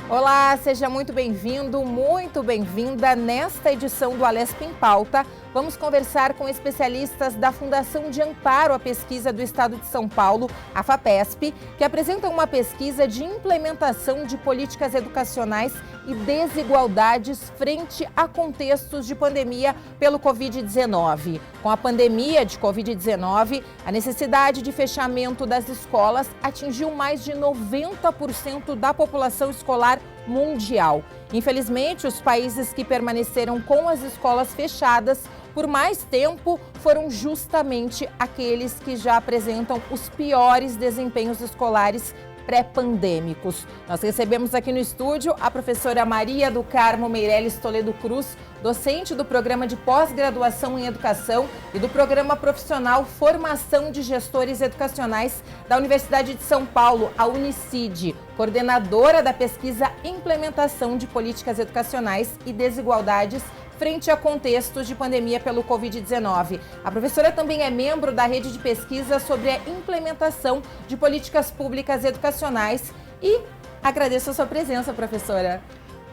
Olá, seja muito bem-vindo, muito bem-vinda. Nesta edição do Alesp em Pauta, vamos conversar com especialistas da Fundação de Amparo à Pesquisa do Estado de São Paulo, a FAPESP, que apresentam uma pesquisa de implementação de políticas educacionais e desigualdades frente a contextos de pandemia pelo Covid-19. Com a pandemia de Covid-19, a necessidade de fechamento das escolas atingiu mais de 90% da população escolar mundial. Infelizmente, os países que permaneceram com as escolas fechadas por mais tempo foram justamente aqueles que já apresentam os piores desempenhos escolares pré-pandêmicos. Nós recebemos aqui no estúdio a professora Maria do Carmo Meirelles Toledo Cruz, docente do Programa de Pós-Graduação em Educação e do Programa Profissional Formação de Gestores Educacionais da Universidade de São Paulo, a Unicid, coordenadora da pesquisa Implementação de Políticas Educacionais e Desigualdades frente a contextos de pandemia pelo Covid-19. A professora também é membro da rede de pesquisa sobre a implementação de políticas públicas educacionais e agradeço a sua presença, professora.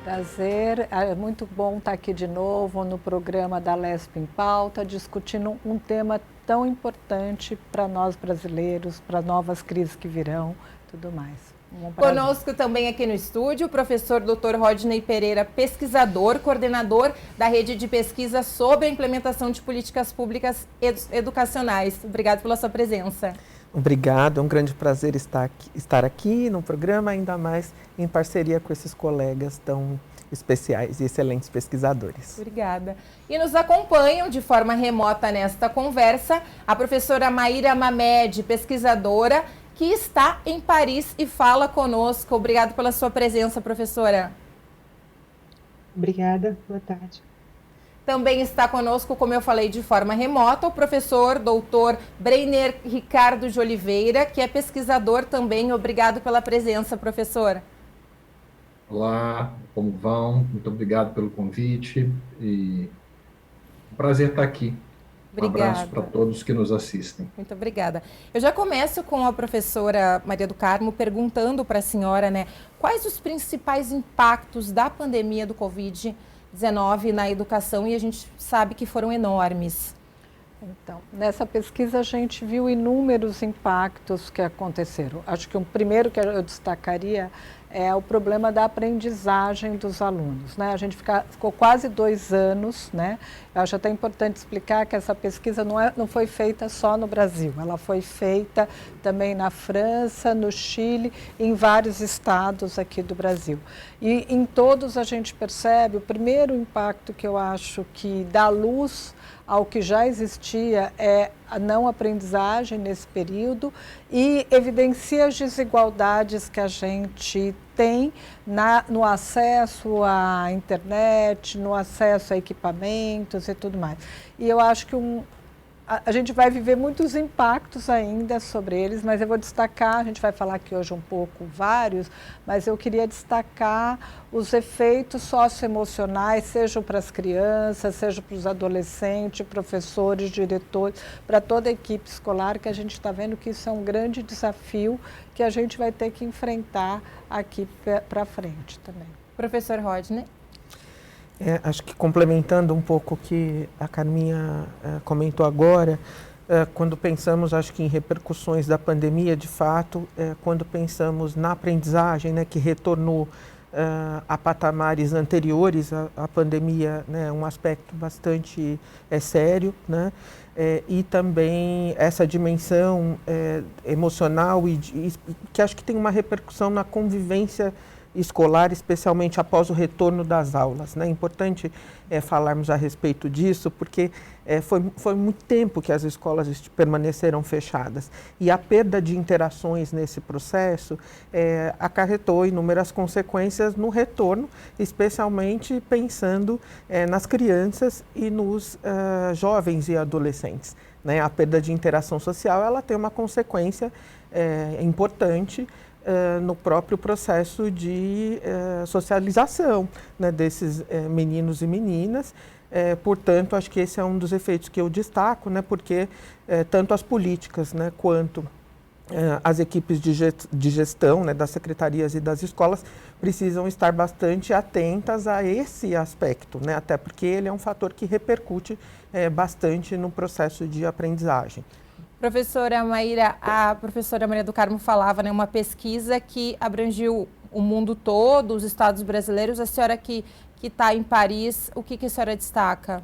Prazer, é muito bom estar aqui de novo no programa da Alesp em Pauta, discutindo um tema tão importante para nós brasileiros, para novas crises que virão, tudo mais. Conosco também aqui no estúdio o professor Dr. Rodney Pereira, pesquisador, coordenador da rede de pesquisa sobre a implementação de políticas públicas educacionais. Obrigado pela sua presença. Obrigado, é um grande prazer estar aqui no programa, ainda mais em parceria com esses colegas tão especiais e excelentes pesquisadores. Obrigada. E nos acompanham de forma remota nesta conversa a professora Maíra Mamed, pesquisadora, que está em Paris e fala conosco. Obrigada pela sua presença, professora. Obrigada, boa tarde. Também está conosco, como eu falei, de forma remota, o professor doutor Breiner Ricardo de Oliveira, que é pesquisador também. Obrigado pela presença, professor. Olá, como vão? Muito obrigado pelo convite e um prazer estar aqui. Obrigada. Um abraço para todos que nos assistem. Muito obrigada. Eu já começo com a professora Maria do Carmo perguntando para a senhora, quais os principais impactos da pandemia do Covid-19 na educação, e a gente sabe que foram enormes. Então, nessa pesquisa a gente viu inúmeros impactos que aconteceram. Acho que o primeiro que eu destacaria é o problema da aprendizagem dos alunos, né? A gente ficou quase 2 anos, né? Eu acho até importante explicar que essa pesquisa não foi feita só no Brasil, ela foi feita também na França, no Chile, em vários estados aqui do Brasil. E em todos a gente percebe, o primeiro impacto que eu acho que dá luz ao que já existia é a não aprendizagem nesse período e evidencia as desigualdades que a gente tem no acesso à internet, no acesso a equipamentos e tudo mais. E eu acho que a gente vai viver muitos impactos ainda sobre eles, mas eu vou destacar, a gente vai falar aqui hoje um pouco vários, mas eu queria destacar os efeitos socioemocionais, sejam para as crianças, seja para os adolescentes, professores, diretores, para toda a equipe escolar, que a gente está vendo que isso é um grande desafio que a gente vai ter que enfrentar aqui para frente também. Professor Rodney. Acho que complementando um pouco o que a Carminha comentou agora, quando pensamos, acho que em repercussões da pandemia, de fato, quando pensamos na aprendizagem, que retornou a patamares anteriores à pandemia, um aspecto bastante sério, e também essa dimensão emocional e que acho que tem uma repercussão na convivência escolar, especialmente após o retorno das aulas. É importante falarmos a respeito disso, porque foi muito tempo que as escolas permaneceram fechadas. E a perda de interações nesse processo acarretou inúmeras consequências no retorno, especialmente pensando nas crianças e nos jovens e adolescentes. A perda de interação social ela tem uma consequência importante no próprio processo de socialização desses meninos e meninas. Portanto, acho que esse é um dos efeitos que eu destaco, porque tanto as políticas quanto as equipes de gestão, né, das secretarias e das escolas precisam estar bastante atentas a esse aspecto, né, até porque ele é um fator que repercute bastante no processo de aprendizagem. Professora Maíra, a professora Maria do Carmo falava, né, uma pesquisa que abrangiu o mundo todo, os estados brasileiros. A senhora que está em Paris, o que a senhora destaca?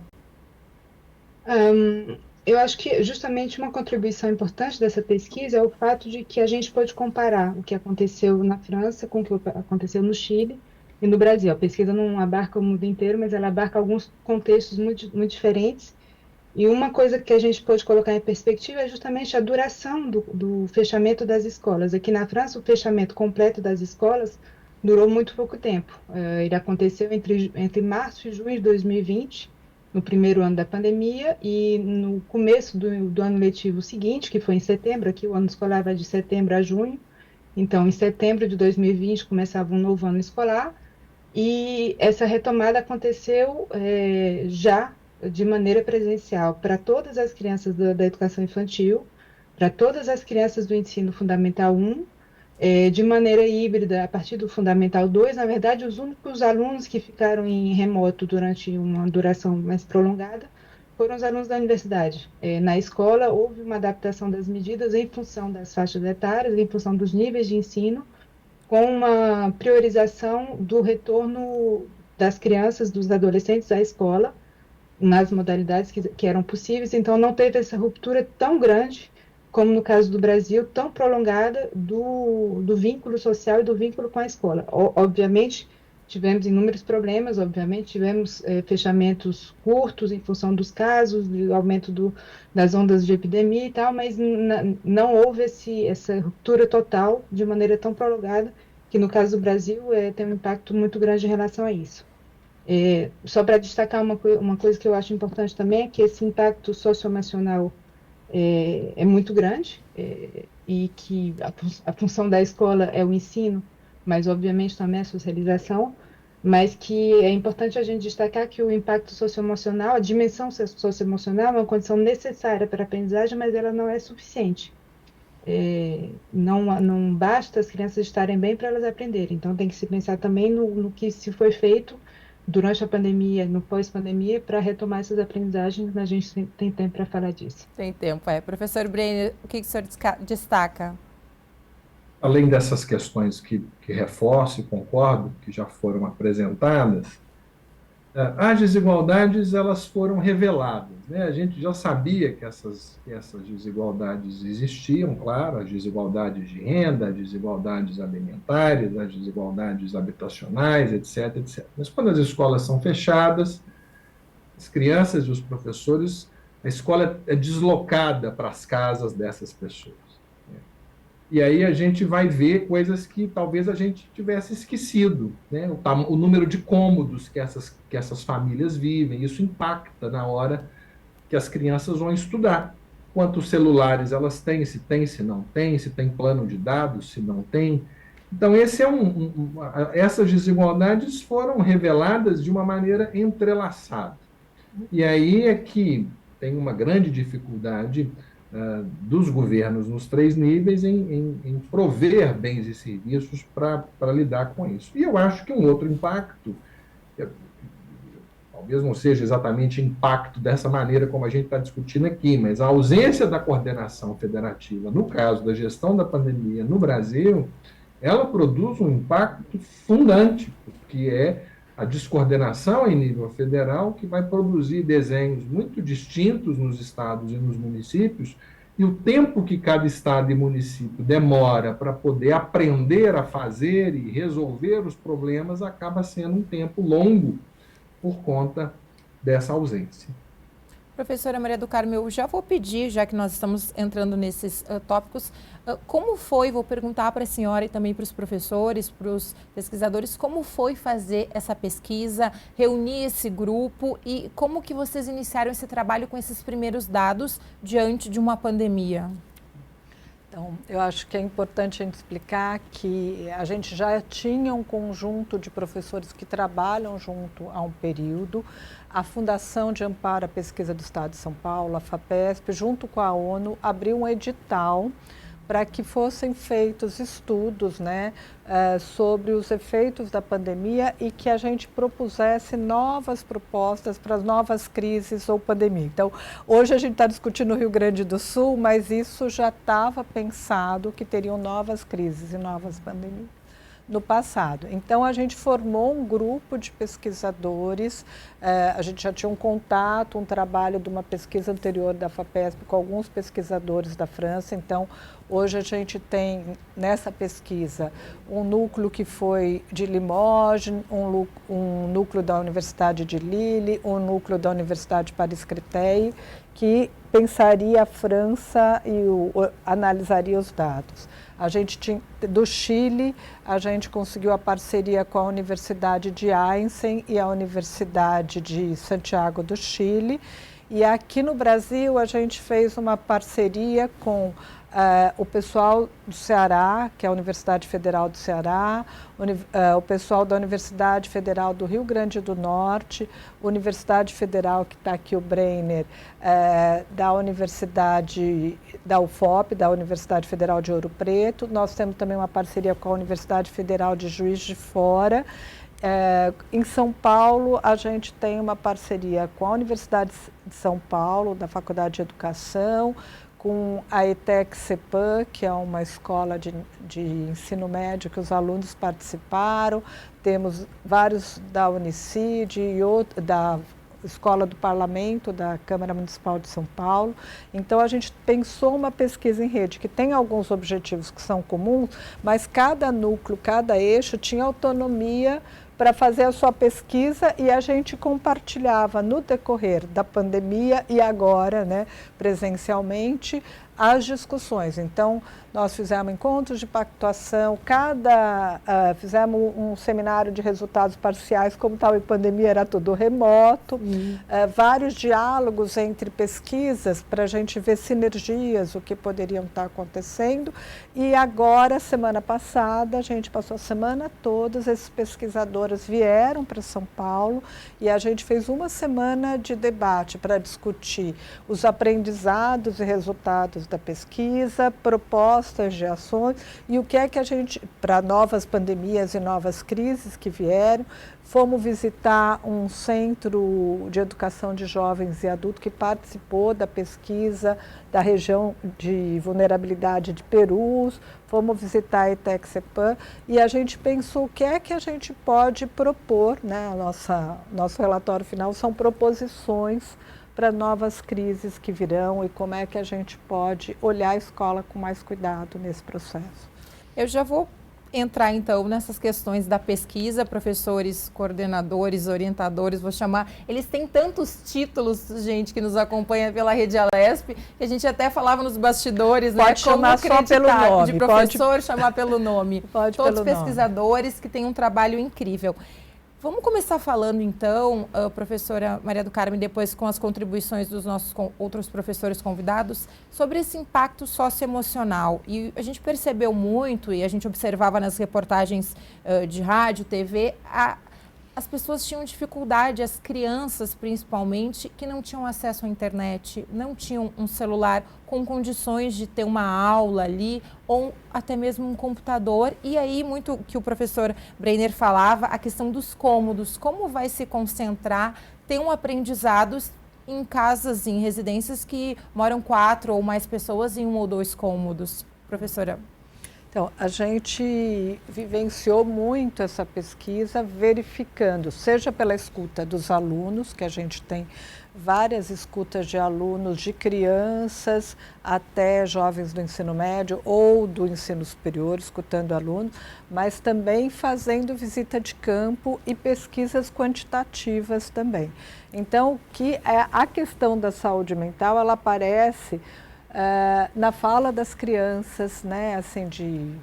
Eu acho que justamente uma contribuição importante dessa pesquisa é o fato de que a gente pode comparar o que aconteceu na França com o que aconteceu no Chile e no Brasil. A pesquisa não abarca o mundo inteiro, mas ela abarca alguns contextos muito, muito diferentes. E uma coisa que a gente pode colocar em perspectiva é justamente a duração do fechamento das escolas. Aqui na França, o fechamento completo das escolas durou muito pouco tempo. Ele aconteceu entre março e junho de 2020, no primeiro ano da pandemia, e no começo do ano letivo seguinte, que foi em setembro. Aqui o ano escolar vai de setembro a junho. Então, em setembro de 2020 começava um novo ano escolar, e essa retomada aconteceu já de maneira presencial para todas as crianças da educação infantil, para todas as crianças do ensino fundamental 1, de maneira híbrida a partir do fundamental 2. Na verdade, os únicos alunos que ficaram em remoto durante uma duração mais prolongada foram os alunos da universidade. Na escola, houve uma adaptação das medidas em função das faixas etárias, em função dos níveis de ensino, com uma priorização do retorno das crianças, dos adolescentes à escola, nas modalidades que eram possíveis. Então, não teve essa ruptura tão grande, como no caso do Brasil, tão prolongada do vínculo social e do vínculo com a escola. Obviamente, tivemos inúmeros problemas, obviamente, tivemos fechamentos curtos em função dos casos, do aumento das ondas de epidemia e tal, mas não houve essa ruptura total de maneira tão prolongada, que no caso do Brasil tem um impacto muito grande em relação a isso. Só para destacar uma coisa que eu acho importante também, é que esse impacto socioemocional é muito grande, e que a função da escola é o ensino, mas obviamente também a socialização, mas que é importante a gente destacar que o impacto socioemocional, a dimensão socioemocional é uma condição necessária para a aprendizagem, mas ela não é suficiente. Não basta as crianças estarem bem para elas aprenderem, então tem que se pensar também no que se foi feito durante a pandemia, no pós-pandemia, para retomar essas aprendizagens. A gente tem tempo para falar disso. Tem tempo, Professor Brenner, o que o senhor destaca? Além dessas questões que reforço e concordo, que já foram apresentadas, as desigualdades elas foram reveladas, né? A gente já sabia que essas desigualdades existiam, claro, as desigualdades de renda, as desigualdades alimentares, as desigualdades habitacionais, etc, etc. Mas quando as escolas são fechadas, as crianças e os professores, a escola é deslocada para as casas dessas pessoas. E aí a gente vai ver coisas que talvez a gente tivesse esquecido, né? O número de cômodos que essas famílias vivem, isso impacta na hora que as crianças vão estudar. Quantos celulares elas têm, se não tem, se tem plano de dados, se não tem. Então, essas desigualdades foram reveladas de uma maneira entrelaçada. E aí é que tem uma grande dificuldade dos governos nos 3 níveis em prover bens e serviços para lidar com isso. E eu acho que um outro impacto, talvez não seja exatamente impacto dessa maneira como a gente está discutindo aqui, mas a ausência da coordenação federativa, no caso da gestão da pandemia no Brasil, ela produz um impacto fundante, porque é a descoordenação em nível federal que vai produzir desenhos muito distintos nos estados e nos municípios, e o tempo que cada estado e município demora para poder aprender a fazer e resolver os problemas acaba sendo um tempo longo por conta dessa ausência. Professora Maria do Carmo, eu já vou pedir, já que nós estamos entrando nesses tópicos, como foi, vou perguntar para a senhora e também para os professores, para os pesquisadores, como foi fazer essa pesquisa, reunir esse grupo e como que vocês iniciaram esse trabalho com esses primeiros dados diante de uma pandemia? Então, eu acho que é importante a gente explicar que a gente já tinha um conjunto de professores que trabalham junto há um período. A Fundação de Amparo à Pesquisa do Estado de São Paulo, a FAPESP, junto com a ONU, abriu um edital para que fossem feitos estudos, né, sobre os efeitos da pandemia e que a gente propusesse novas propostas para as novas crises ou pandemia. Então, hoje a gente está discutindo no Rio Grande do Sul, mas isso já estava pensado que teriam novas crises e novas pandemias no passado. Então, a gente formou um grupo de pesquisadores, a gente já tinha um contato, um trabalho de uma pesquisa anterior da FAPESP com alguns pesquisadores da França. Então, hoje a gente tem nessa pesquisa um núcleo que foi de Limoges, um núcleo da Universidade de Lille, um núcleo da Universidade de Paris-Créteil, que pensaria a França e analisaria os dados. A gente tinha, do Chile, a gente conseguiu a parceria com a Universidade de Aysén e a Universidade de Santiago do Chile. E aqui no Brasil, a gente fez uma parceria com o pessoal do Ceará, que é a Universidade Federal do Ceará, o pessoal da Universidade Federal do Rio Grande do Norte, Universidade Federal, que está aqui o Breiner, da Universidade da UFOP, da Universidade Federal de Ouro Preto. Nós temos também uma parceria com a Universidade Federal de Juiz de Fora. Em São Paulo, a gente tem uma parceria com a Universidade de São Paulo, da Faculdade de Educação, com a ETEC-CEPAM, que é uma escola de ensino médio que os alunos participaram. Temos vários da Unicid e da Escola do Parlamento, da Câmara Municipal de São Paulo. Então, a gente pensou uma pesquisa em rede que tem alguns objetivos que são comuns, mas cada núcleo, cada eixo tinha autonomia para fazer a sua pesquisa e a gente compartilhava no decorrer da pandemia e agora, né, presencialmente, as discussões. Então, nós fizemos encontros de pactuação, fizemos um seminário de resultados parciais, como estava em pandemia, era tudo remoto, vários diálogos entre pesquisas para a gente ver sinergias, o que poderiam estar acontecendo. E agora, semana passada, a gente passou a semana toda, esses pesquisadores vieram para São Paulo e a gente fez uma semana de debate para discutir os aprendizados e resultados da pesquisa, propostas de ações e o que é que a gente, para novas pandemias e novas crises que vieram. Fomos visitar um centro de educação de jovens e adultos que participou da pesquisa da região de vulnerabilidade de Perus, fomos visitar a ETEC-CEPAM e a gente pensou o que é que a gente pode propor, né? Nosso relatório final são proposições para novas crises que virão e como é que a gente pode olhar a escola com mais cuidado nesse processo. Eu já vou entrar então nessas questões da pesquisa, professores, coordenadores, orientadores, vou chamar, eles têm tantos títulos, gente, que nos acompanha pela Rede Alesp, que a gente até falava nos bastidores, pode, né, chamar só pelo nome, de professor, pode chamar pelo nome. Pode todos pelo pesquisadores nome. Que têm um trabalho incrível. Vamos começar falando, então, professora Maria do Carmo, depois com as contribuições dos nossos outros professores convidados, sobre esse impacto socioemocional. E a gente percebeu muito, e a gente observava nas reportagens de rádio, TV, as pessoas tinham dificuldade, as crianças principalmente, que não tinham acesso à internet, não tinham um celular com condições de ter uma aula ali, ou até mesmo um computador. E aí, muito que o professor Breiner falava, a questão dos cômodos, como vai se concentrar, ter um aprendizado em casas, em residências que moram 4 ou mais pessoas em 1 ou 2 cômodos. Professora. Então, a gente vivenciou muito essa pesquisa, verificando, seja pela escuta dos alunos, que a gente tem várias escutas de alunos, de crianças até jovens do ensino médio ou do ensino superior, escutando alunos, mas também fazendo visita de campo e pesquisas quantitativas também. Então, a questão da saúde mental, ela aparece na fala das crianças, né, assim,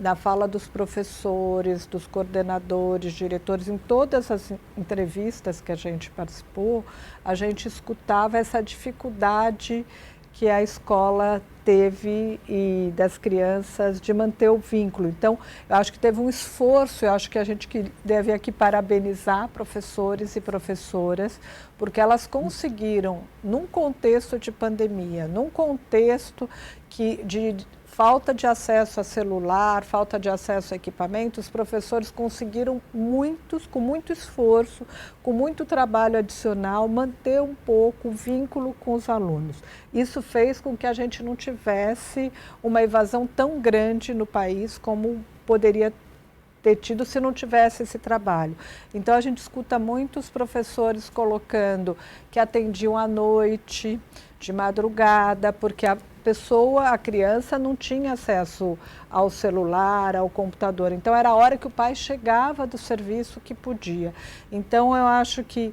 na fala dos professores, dos coordenadores, diretores, em todas as entrevistas que a gente participou, a gente escutava essa dificuldade que a escola teve e das crianças de manter o vínculo. Então, eu acho que teve um esforço, eu acho que a gente deve aqui parabenizar professores e professoras, porque elas conseguiram, num contexto de pandemia, num contexto de falta de acesso a celular, falta de acesso a equipamentos, os professores conseguiram com muito esforço, com muito trabalho adicional, manter um pouco o vínculo com os alunos. Isso fez com que a gente não tivesse uma evasão tão grande no país como poderia ter tido se não tivesse esse trabalho. Então, a gente escuta muitos professores colocando que atendiam à noite, de madrugada, porque a criança não tinha acesso ao celular, ao computador. Então, era a hora que o pai chegava do serviço que podia. Então, eu acho que,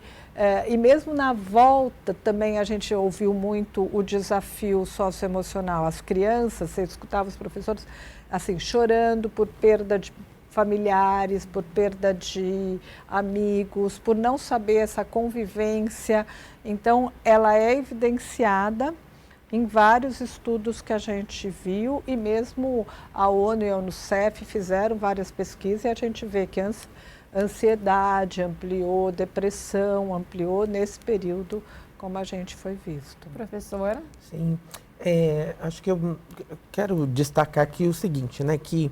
e mesmo na volta, também a gente ouviu muito o desafio socioemocional. As crianças, você escutava os professores, assim, chorando por perda de familiares, por perda de amigos, por não saber essa convivência. Então, ela é evidenciada em vários estudos que a gente viu, e mesmo a ONU e a Unicef fizeram várias pesquisas, e a gente vê que a ansiedade ampliou, depressão ampliou nesse período, como a gente foi visto. Professora? Sim, acho que eu quero destacar aqui o seguinte, né, que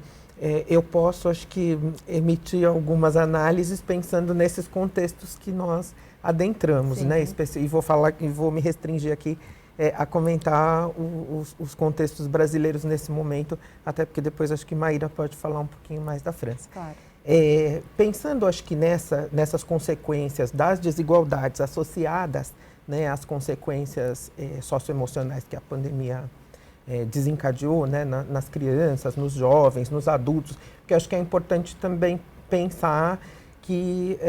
eu posso, acho que, emitir algumas análises pensando nesses contextos que nós adentramos, sim, né, e vou me restringir aqui a comentar os contextos brasileiros nesse momento, até porque depois acho que Maíra pode falar um pouquinho mais da França. Claro. Pensando, acho que nessas consequências das desigualdades associadas, né, às consequências socioemocionais que a pandemia desencadeou, né, nas crianças, nos jovens, nos adultos, porque acho que é importante também pensar que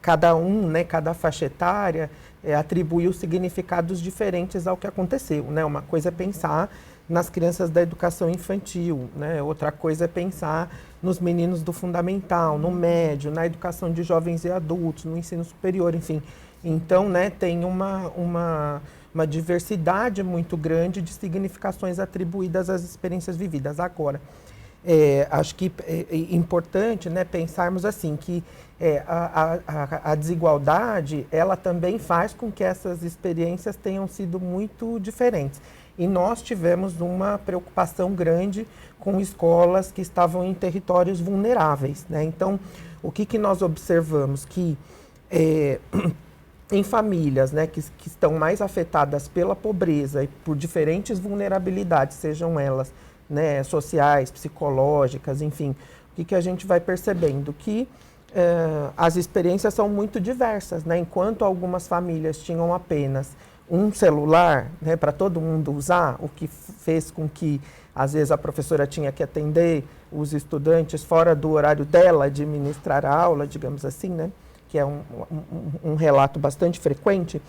cada um, né, cada faixa etária atribuiu significados diferentes ao que aconteceu, né? Uma coisa é pensar nas crianças da educação infantil, né? Outra coisa é pensar nos meninos do fundamental, no médio, na educação de jovens e adultos, no ensino superior, enfim. Então, né, tem uma diversidade muito grande de significações atribuídas às experiências vividas. Agora, acho que é importante, né, pensarmos assim, que a desigualdade, ela também faz com que essas experiências tenham sido muito diferentes. E nós tivemos uma preocupação grande com escolas que estavam em territórios vulneráveis, né? Então, o que nós observamos? Que em famílias, né, que estão mais afetadas pela pobreza e por diferentes vulnerabilidades, sejam elas, né, sociais, psicológicas, enfim, o que a gente vai percebendo? Que as experiências são muito diversas, né? Enquanto algumas famílias tinham apenas um celular, né, para todo mundo usar, o que fez com que, às vezes, a professora tinha que atender os estudantes fora do horário dela de ministrar a aula, digamos assim, né, que é um relato bastante frequente.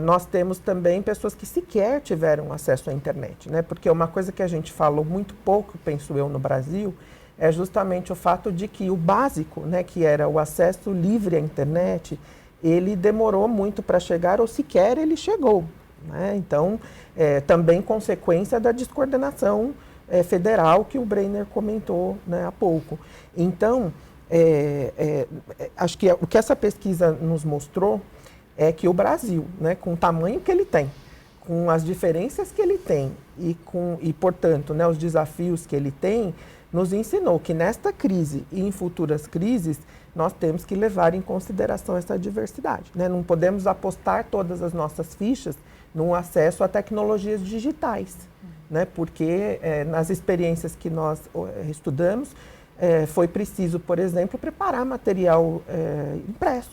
Nós temos também pessoas que sequer tiveram acesso à internet, né? Porque uma coisa que a gente falou muito pouco, penso eu, no Brasil, é justamente o fato de que o básico, né, que era o acesso livre à internet, ele demorou muito para chegar, ou sequer ele chegou, né? Então, também consequência da descoordenação federal que o Breiner comentou, né, há pouco. Então, acho que o que essa pesquisa nos mostrou é que o Brasil, né, com o tamanho que ele tem, com as diferenças que ele tem e portanto, né, os desafios que ele tem, nos ensinou que nesta crise e em futuras crises, nós temos que levar em consideração essa diversidade, né? Não podemos apostar todas as nossas fichas no acesso a tecnologias digitais, né? Porque nas experiências que nós estudamos, foi preciso, por exemplo, preparar material impresso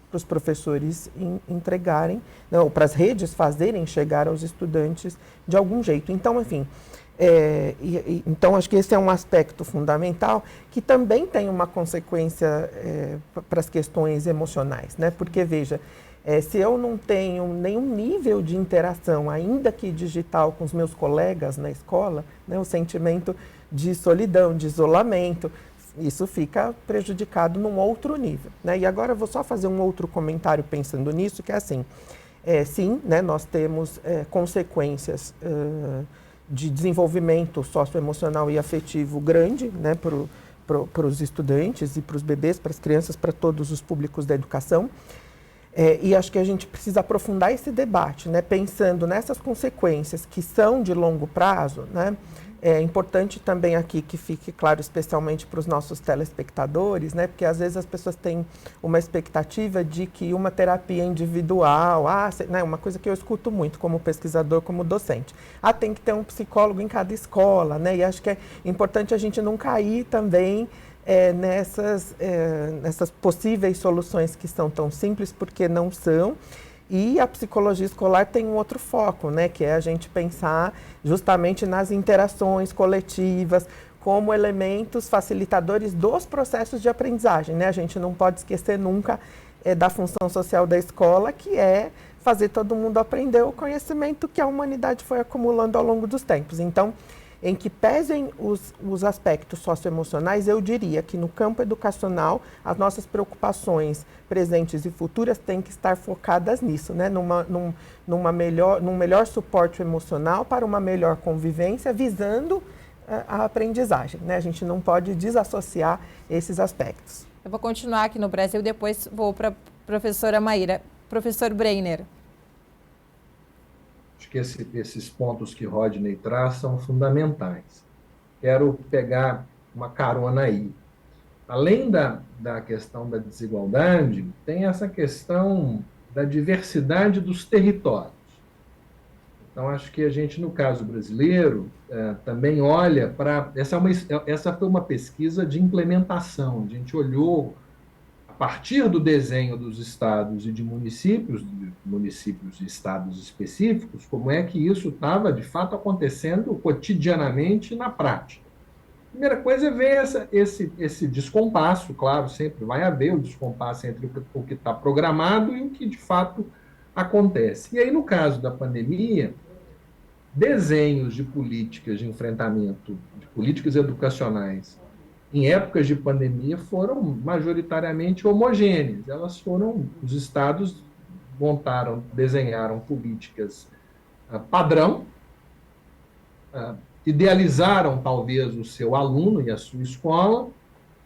para os professores entregarem, não, para as redes fazerem chegar aos estudantes de algum jeito. Então, enfim, então acho que esse é um aspecto fundamental que também tem uma consequência para as questões emocionais, né? Porque, veja, se eu não tenho nenhum nível de interação, ainda que digital, com os meus colegas na escola, né, o sentimento de solidão, de isolamento, isso fica prejudicado num outro nível, né? E agora eu vou só fazer um outro comentário pensando nisso, que é assim, sim, né, nós temos consequências de desenvolvimento socioemocional e afetivo grande, né, para os estudantes e para os bebês, para as crianças, para todos os públicos da educação. E acho que a gente precisa aprofundar esse debate, né, pensando nessas consequências que são de longo prazo, né. É importante também aqui que fique claro, especialmente para os nossos telespectadores, né, porque às vezes as pessoas têm uma expectativa de que uma terapia individual, né, uma coisa que eu escuto muito como pesquisador, como docente, tem que ter um psicólogo em cada escola, né, e acho que é importante a gente não cair também nessas possíveis soluções que são tão simples, porque não são. E a psicologia escolar tem um outro foco, né, que é a gente pensar justamente nas interações coletivas como elementos facilitadores dos processos de aprendizagem, né? A gente não pode esquecer nunca da função social da escola, que é fazer todo mundo aprender o conhecimento que a humanidade foi acumulando ao longo dos tempos. Então, em que pesem os aspectos socioemocionais, eu diria que no campo educacional, as nossas preocupações presentes e futuras têm que estar focadas nisso, né? num melhor suporte emocional para uma melhor convivência, visando a aprendizagem, né? A gente não pode desassociar esses aspectos. Eu vou continuar aqui no Brasil, depois vou para a professora Maíra. Professor Breiner. Acho que esses pontos que Rodney traz são fundamentais. Quero pegar uma carona aí. Além da questão da desigualdade, tem essa questão da diversidade dos territórios. Então, acho que a gente, no caso brasileiro, também olha para... Essa foi uma pesquisa de implementação. A gente olhou, a partir do desenho dos estados e de municípios e estados específicos, como é que isso estava, de fato, acontecendo cotidianamente na prática. A primeira coisa é ver esse descompasso, claro, sempre vai haver o descompasso entre o que está programado e o que, de fato, acontece. E aí, no caso da pandemia, desenhos de políticas de enfrentamento, de políticas educacionais, em épocas de pandemia, foram majoritariamente homogêneas. Os estados desenharam políticas padrão, idealizaram talvez o seu aluno e a sua escola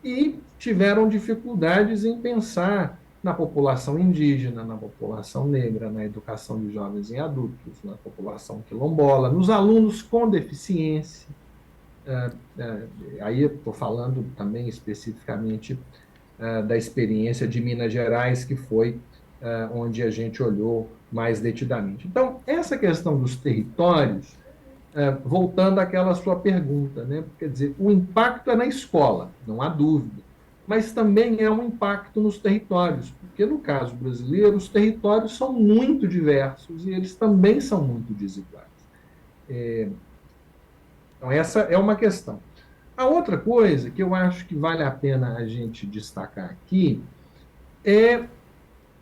e tiveram dificuldades em pensar na população indígena, na população negra, na educação de jovens e adultos, na população quilombola, nos alunos com deficiência. Aí estou falando também especificamente da experiência de Minas Gerais, que foi onde a gente olhou mais detidamente. Então, essa questão dos territórios, voltando àquela sua pergunta, né? Quer dizer, o impacto é na escola, não há dúvida, mas também é um impacto nos territórios, porque no caso brasileiro, os territórios são muito diversos e eles também são muito desiguais. Então, essa é uma questão. A outra coisa que eu acho que vale a pena a gente destacar aqui é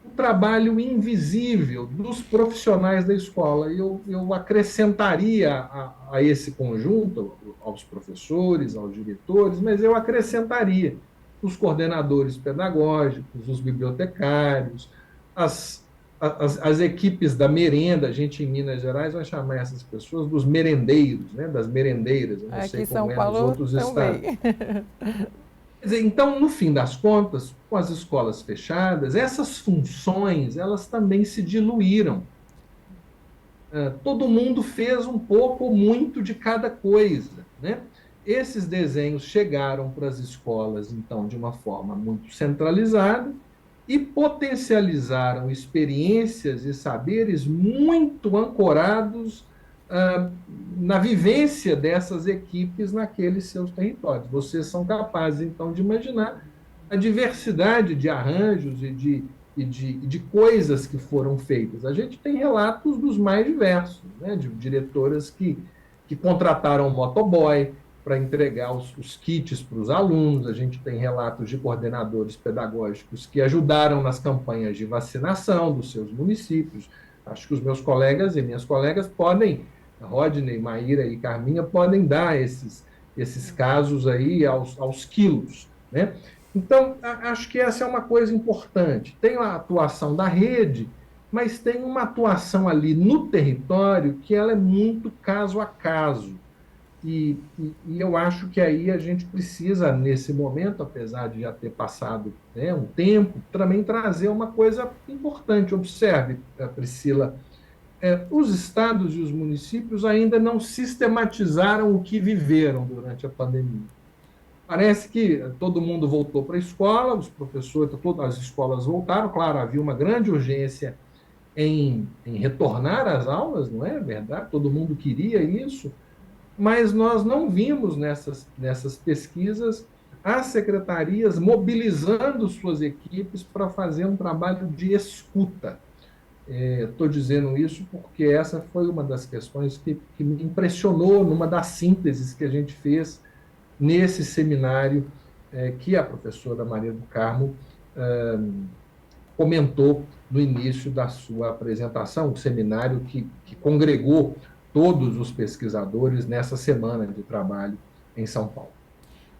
o trabalho invisível dos profissionais da escola. Eu acrescentaria a esse conjunto, aos professores, aos diretores, mas eu acrescentaria os coordenadores pedagógicos, os bibliotecários, as equipes da merenda. A gente, em Minas Gerais, vai chamar essas pessoas dos merendeiros, né? Das merendeiras. Eu não sei como é nos outros estados. Quer dizer, então, no fim das contas, com as escolas fechadas, essas funções, elas também se diluíram. Todo mundo fez um pouco ou muito de cada coisa, né? Esses desenhos chegaram para as escolas, então, de uma forma muito centralizada e potencializaram experiências e saberes muito ancorados na vivência dessas equipes naqueles seus territórios. Vocês são capazes, então, de imaginar a diversidade de arranjos e de coisas que foram feitas. A gente tem relatos dos mais diversos, né? De diretoras que contrataram motoboy para entregar os kits para os alunos. A gente tem relatos de coordenadores pedagógicos que ajudaram nas campanhas de vacinação dos seus municípios. Acho que os meus colegas e minhas colegas podem, Rodney, Maíra e Carminha, podem dar esses casos aí aos quilos, né? Então, acho que essa é uma coisa importante. Tem a atuação da rede, mas tem uma atuação ali no território que ela é muito caso a caso. E eu acho que aí a gente precisa, nesse momento, apesar de já ter passado, né, um tempo, também trazer uma coisa importante. Observe, Priscila, os estados e os municípios ainda não sistematizaram o que viveram durante a pandemia. Parece que todo mundo voltou para a escola, os professores, todas as escolas voltaram. Claro, havia uma grande urgência em retornar às aulas, não é verdade? Todo mundo queria isso, mas nós não vimos nessas pesquisas as secretarias mobilizando suas equipes para fazer um trabalho de escuta. Estou dizendo isso porque essa foi uma das questões que me impressionou numa das sínteses que a gente fez nesse seminário que a professora Maria do Carmo comentou no início da sua apresentação, um seminário que congregou todos os pesquisadores nessa semana de trabalho em São Paulo.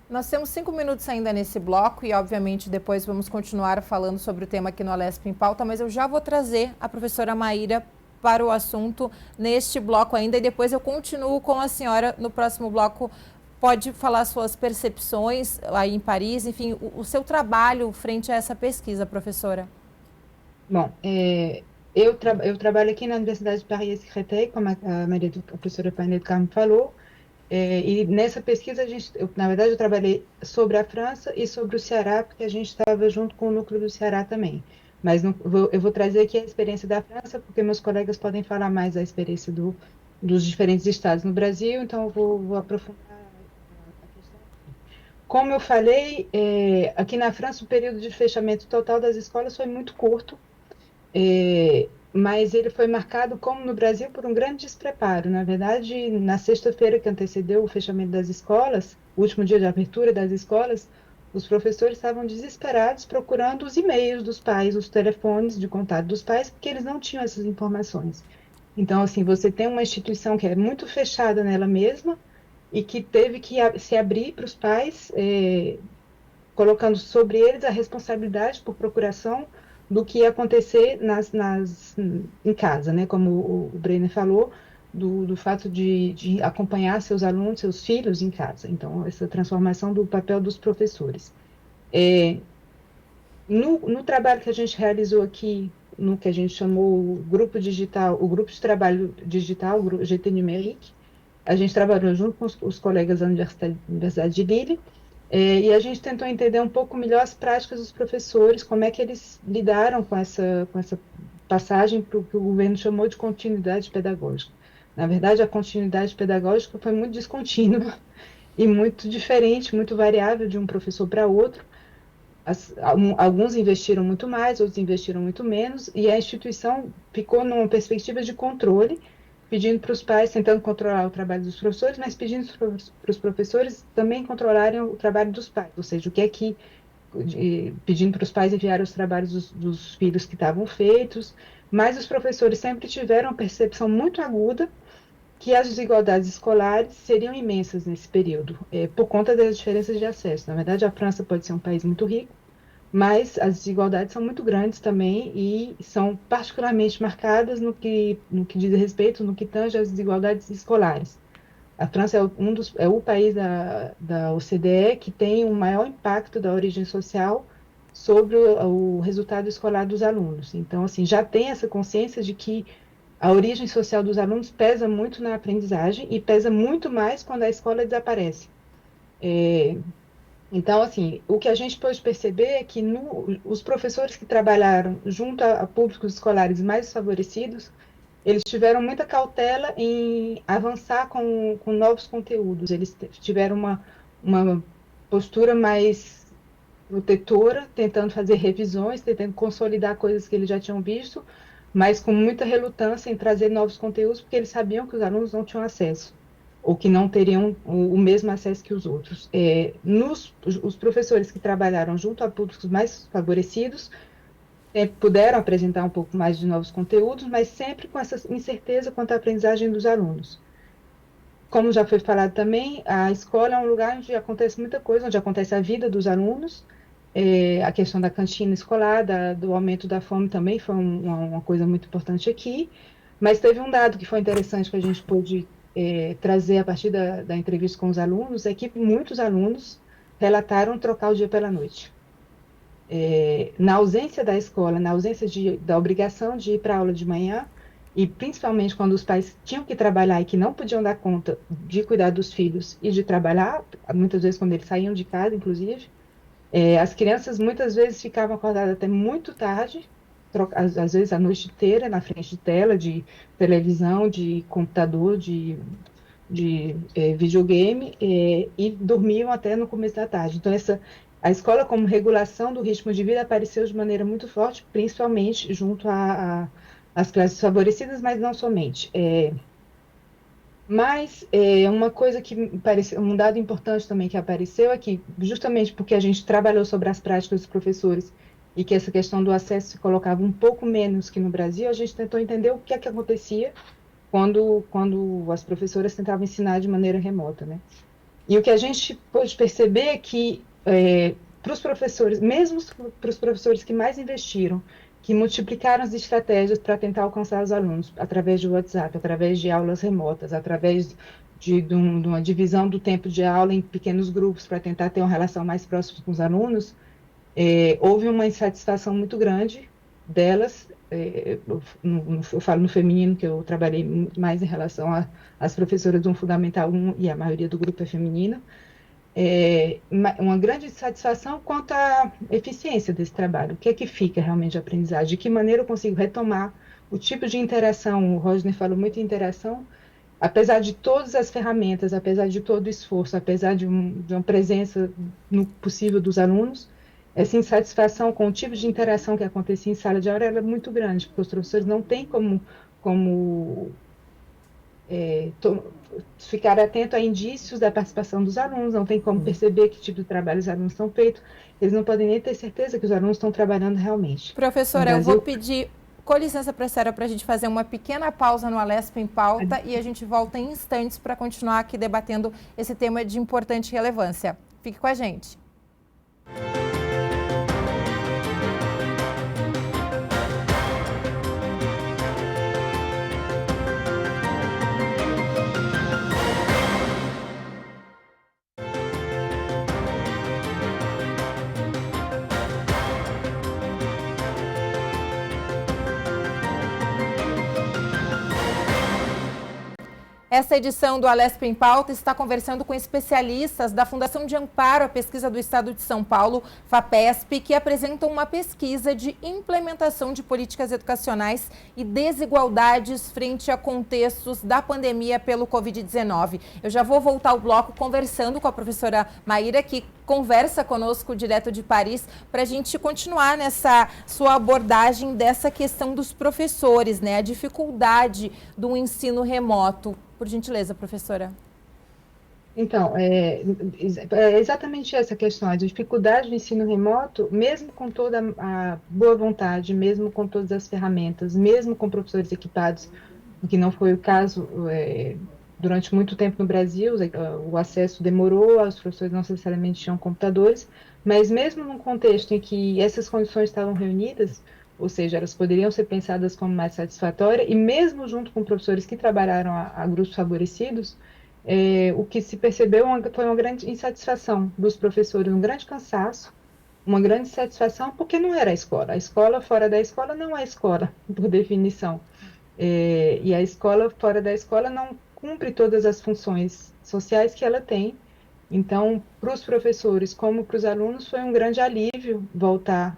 Nós temos 5 minutos ainda nesse bloco e, obviamente, depois vamos continuar falando sobre o tema aqui no Alesp em Pauta, mas eu já vou trazer a professora Maíra para o assunto neste bloco ainda e depois eu continuo com a senhora no próximo bloco. Pode falar suas percepções aí em Paris, enfim, o seu trabalho frente a essa pesquisa, professora. Bom, eu trabalho aqui na Universidade de Paris-Créteil, como a professora Maria do Carmo falou, e nessa pesquisa, na verdade, eu trabalhei sobre a França e sobre o Ceará, porque a gente estava junto com o núcleo do Ceará também. Mas eu vou trazer aqui a experiência da França, porque meus colegas podem falar mais da experiência dos diferentes estados no Brasil, então eu vou aprofundar a questão. Como eu falei, aqui na França, o período de fechamento total das escolas foi muito curto, mas ele foi marcado, como no Brasil, por um grande despreparo. Na verdade, na sexta-feira que antecedeu o fechamento das escolas, o último dia de abertura das escolas, os professores estavam desesperados procurando os e-mails dos pais, os telefones de contato dos pais, porque eles não tinham essas informações. Então, assim, você tem uma instituição que é muito fechada nela mesma e que teve que se abrir para os pais, colocando sobre eles a responsabilidade por procuração do que ia acontecer em casa, né? Como o Brenner falou, do fato de acompanhar seus alunos, seus filhos em casa. Então, essa transformação do papel dos professores. No trabalho que a gente realizou aqui, no que a gente chamou o grupo digital, o grupo de trabalho digital, o GT Numérique, a gente trabalhou junto com os colegas da Universidade de Lille, e a gente tentou entender um pouco melhor as práticas dos professores, como é que eles lidaram com essa passagem para o que o governo chamou de continuidade pedagógica. Na verdade, a continuidade pedagógica foi muito descontínua e muito diferente, muito variável de um professor para outro. Alguns investiram muito mais, outros investiram muito menos, e a instituição ficou numa perspectiva de controle, pedindo para os pais, tentando controlar o trabalho dos professores, mas pedindo para os professores também controlarem o trabalho dos pais, ou seja, pedindo para os pais enviarem os trabalhos dos filhos que estavam feitos, mas os professores sempre tiveram uma percepção muito aguda que as desigualdades escolares seriam imensas nesse período, por conta das diferenças de acesso. Na verdade, a França pode ser um país muito rico, mas as desigualdades são muito grandes também e são particularmente marcadas no que diz respeito, no que tange às desigualdades escolares. A França é o país da OCDE que tem o maior impacto da origem social sobre o resultado escolar dos alunos. Então, assim, já tem essa consciência de que a origem social dos alunos pesa muito na aprendizagem e pesa muito mais quando a escola desaparece. Então, assim, o que a gente pode perceber é que os professores que trabalharam junto a públicos escolares mais desfavorecidos, eles tiveram muita cautela em avançar com novos conteúdos. Eles tiveram uma postura mais protetora, tentando fazer revisões, tentando consolidar coisas que eles já tinham visto, mas com muita relutância em trazer novos conteúdos, porque eles sabiam que os alunos não tinham acesso, ou que não teriam o mesmo acesso que os outros. Os professores que trabalharam junto a públicos mais favorecidos puderam apresentar um pouco mais de novos conteúdos, mas sempre com essa incerteza quanto à aprendizagem dos alunos. Como já foi falado também, a escola é um lugar onde acontece muita coisa, onde acontece a vida dos alunos, A questão da cantina escolar, do aumento da fome também foi uma coisa muito importante aqui, mas teve um dado que foi interessante que a gente pôde trazer a partir da entrevista com os alunos, é que muitos alunos relataram trocar o dia pela noite. Na ausência da escola, na ausência da obrigação de ir para a aula de manhã, e principalmente quando os pais tinham que trabalhar e que não podiam dar conta de cuidar dos filhos e de trabalhar, muitas vezes quando eles saíam de casa, inclusive, as crianças muitas vezes ficavam acordadas até muito tarde, às vezes a noite inteira, na frente de tela, de televisão, de computador, de videogame, e dormiam até no começo da tarde. Então, a escola como regulação do ritmo de vida apareceu de maneira muito forte, principalmente junto às classes favorecidas, mas não somente. Mas uma coisa que pareceu, um dado importante também que apareceu é que, justamente porque a gente trabalhou sobre as práticas dos professores e que essa questão do acesso se colocava um pouco menos que no Brasil, a gente tentou entender o que é que acontecia quando as professoras tentavam ensinar de maneira remota, né? E o que a gente pôde perceber é que, para os professores, mesmo para os professores que mais investiram, que multiplicaram as estratégias para tentar alcançar os alunos, através de WhatsApp, através de aulas remotas, através de uma divisão do tempo de aula em pequenos grupos para tentar ter uma relação mais próxima com os alunos, houve uma insatisfação muito grande delas. Eu falo no feminino, que eu trabalhei muito mais em relação às professoras do Fundamental 1 e a maioria do grupo é feminina, uma grande insatisfação quanto à eficiência desse trabalho. O que é que fica realmente de aprendizagem? De que maneira eu consigo retomar o tipo de interação? O Rodney falou muito em interação. Apesar de todas as ferramentas, apesar de todo o esforço, apesar de uma presença no possível dos alunos, essa insatisfação com o tipo de interação que acontecia em sala de aula era muito grande, porque os professores não têm como ficar atento a indícios da participação dos alunos, não tem como perceber que tipo de trabalho os alunos estão feitos, eles não podem nem ter certeza que os alunos estão trabalhando realmente. Professora, eu vou pedir, com licença para a senhora, para a gente fazer uma pequena pausa no Alesp em Pauta e a gente volta em instantes para continuar aqui debatendo esse tema de importante relevância. Fique com a gente. Essa edição do Alesp em Pauta está conversando com especialistas da Fundação de Amparo à Pesquisa do Estado de São Paulo, FAPESP, que apresentam uma pesquisa de implementação de políticas educacionais e desigualdades frente a contextos da pandemia pelo Covid-19. Eu já vou voltar ao bloco conversando com a professora Maíra, que conversa conosco direto de Paris, para a gente continuar nessa sua abordagem dessa questão dos professores, né? A dificuldade do ensino remoto. Por gentileza, professora. Então, é exatamente essa questão, a dificuldade do ensino remoto, mesmo com toda a boa vontade, mesmo com todas as ferramentas, mesmo com professores equipados, o que não foi o caso durante muito tempo no Brasil, o acesso demorou, os professores não necessariamente tinham computadores, mas mesmo num contexto em que essas condições estavam reunidas, ou seja, elas poderiam ser pensadas como mais satisfatórias, e mesmo junto com professores que trabalharam a grupos favorecidos, o que se percebeu foi uma grande insatisfação dos professores, um grande cansaço, uma grande insatisfação, porque não era a escola. A escola fora da escola não é escola, por definição. E a escola fora da escola não cumpre todas as funções sociais que ela tem. Então, para os professores como para os alunos, foi um grande alívio voltar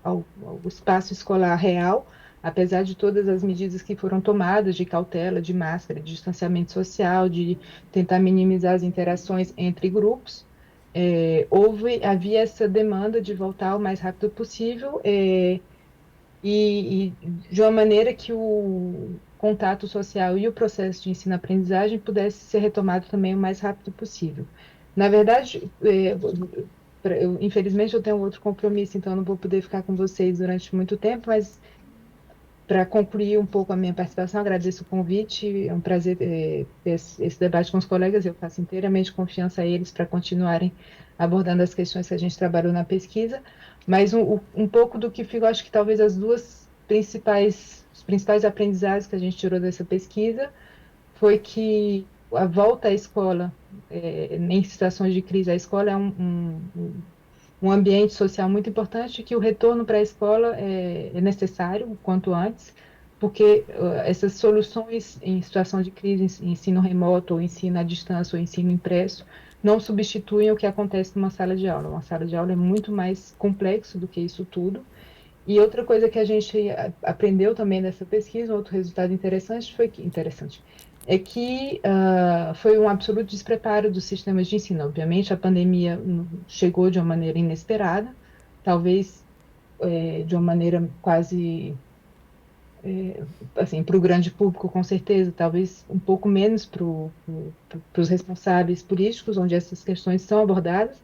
ao espaço escolar real, apesar de todas as medidas que foram tomadas de cautela, de máscara, de distanciamento social, de tentar minimizar as interações entre grupos. Havia essa demanda de voltar o mais rápido possível e de uma maneira que o contato social e o processo de ensino-aprendizagem pudesse ser retomado também o mais rápido possível. Na verdade, infelizmente eu tenho outro compromisso, então eu não vou poder ficar com vocês durante muito tempo, mas para concluir um pouco a minha participação, agradeço o convite, é um prazer ter esse debate com os colegas, eu faço inteiramente confiança a eles para continuarem abordando as questões que a gente trabalhou na pesquisa, mas um pouco do que ficou, acho que talvez os principais aprendizados que a gente tirou dessa pesquisa foi que a volta à escola, em situações de crise, a escola é um ambiente social muito importante, que o retorno para a escola é necessário o quanto antes, porque essas soluções em situação de crise, ensino remoto, ou ensino à distância, ou ensino impresso, não substituem o que acontece numa sala de aula. Uma sala de aula é muito mais complexo do que isso tudo. E outra coisa que a gente aprendeu também nessa pesquisa, outro resultado interessante, é que foi um absoluto despreparo dos sistemas de ensino. Obviamente, a pandemia chegou de uma maneira inesperada, talvez de uma maneira quase, assim, para o grande público, com certeza, talvez um pouco menos para os responsáveis políticos, onde essas questões são abordadas,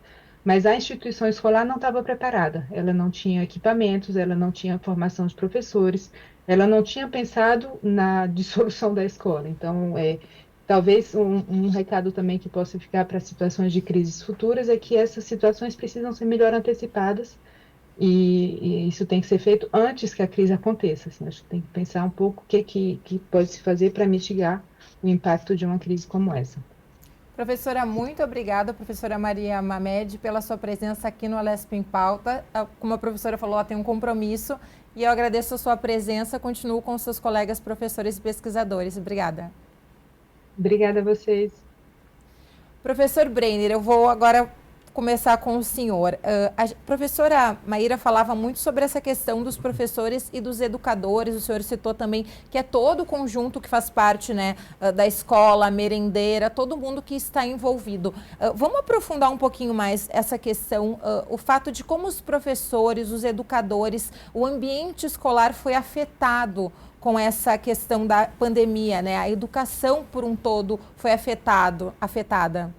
mas a instituição escolar não estava preparada, ela não tinha equipamentos, ela não tinha formação de professores, ela não tinha pensado na dissolução da escola. Então, talvez um recado também que possa ficar para situações de crises futuras é que essas situações precisam ser melhor antecipadas e isso tem que ser feito antes que a crise aconteça. Assim, acho que tem que pensar um pouco o que pode se fazer para mitigar o impacto de uma crise como essa. Professora, muito obrigada, professora Maria Mamed, pela sua presença aqui no Alesp em Pauta. Como a professora falou, ela tem um compromisso e eu agradeço a sua presença. Continuo com seus colegas professores e pesquisadores. Obrigada. Obrigada a vocês. Professor Brenner, eu vou agora começar com o senhor. A professora Maíra falava muito sobre essa questão dos professores e dos educadores. O senhor citou também que é todo o conjunto que faz parte, né, da escola, a merendeira, todo mundo que está envolvido. Vamos aprofundar um pouquinho mais essa questão, o fato de como os professores, os educadores, o ambiente escolar foi afetado com essa questão da pandemia, né? A educação por um todo foi afetada.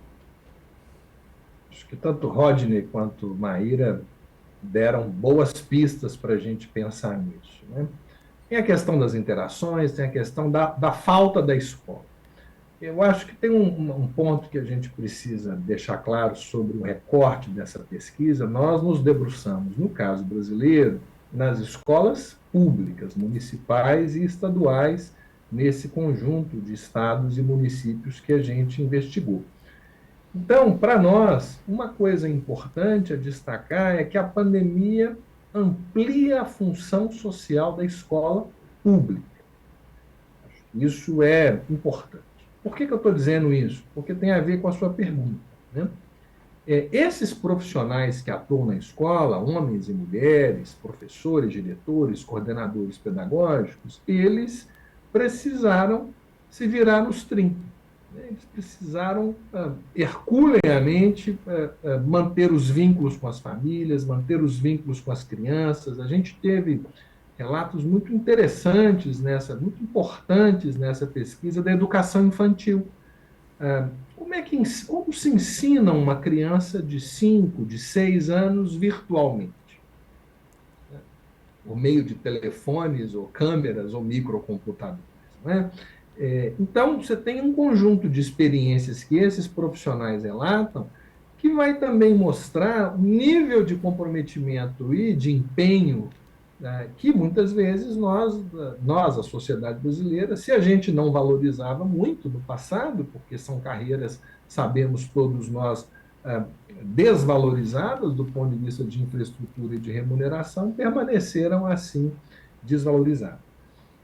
Acho que tanto Rodney quanto Maíra deram boas pistas para a gente pensar nisso, né? Tem a questão das interações, tem a questão da falta da escola. Eu acho que tem um ponto que a gente precisa deixar claro sobre o recorte dessa pesquisa. Nós nos debruçamos, no caso brasileiro, nas escolas públicas, municipais e estaduais, nesse conjunto de estados e municípios que a gente investigou. Então, para nós, uma coisa importante a destacar é que a pandemia amplia a função social da escola pública. Isso é importante. Por que eu estou dizendo isso? Porque tem a ver com a sua pergunta, né? Esses profissionais que atuam na escola, homens e mulheres, professores, diretores, coordenadores pedagógicos, eles precisaram se virar nos 30. Eles precisaram herculeamente manter os vínculos com as famílias, manter os vínculos com as crianças. A gente teve relatos muito interessantes, muito importantes nessa pesquisa da educação infantil. Como se ensina uma criança de 5, de 6 anos virtualmente? Por meio de telefones, ou câmeras, ou microcomputadores, não é? Então, você tem um conjunto de experiências que esses profissionais relatam, que vai também mostrar o nível de comprometimento e de empenho que muitas vezes nós, a sociedade brasileira, se a gente não valorizava muito no passado, porque são carreiras, sabemos todos nós, desvalorizadas do ponto de vista de infraestrutura e de remuneração, permaneceram assim desvalorizadas.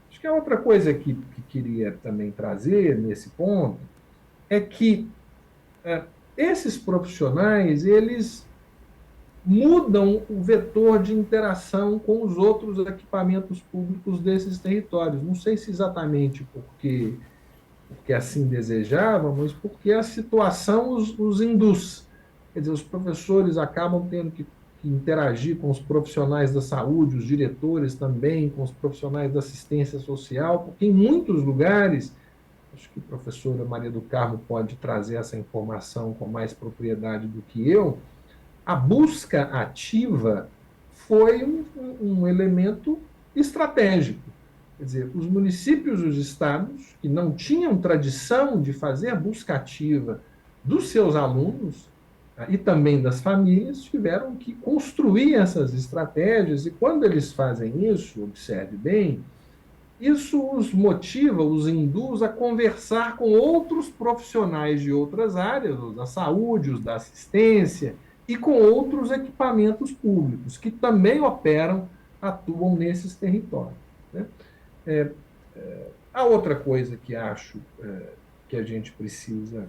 Acho que a outra coisa que queria também trazer nesse ponto é que esses profissionais, eles mudam o vetor de interação com os outros equipamentos públicos desses territórios. Não sei se exatamente porque assim desejavam, mas porque a situação os induz. Quer dizer, os professores acabam tendo que interagir com os profissionais da saúde, os diretores também, com os profissionais da assistência social, porque em muitos lugares, acho que a professora Maria do Carmo pode trazer essa informação com mais propriedade do que eu, a busca ativa foi um elemento estratégico. Quer dizer, os municípios e os estados, que não tinham tradição de fazer a busca ativa dos seus alunos e também das famílias, tiveram que construir essas estratégias, e quando eles fazem isso, observe bem, isso os motiva, os induz a conversar com outros profissionais de outras áreas, os da saúde, os da assistência, e com outros equipamentos públicos, que também atuam nesses territórios. Né? A outra coisa que acho que a gente precisa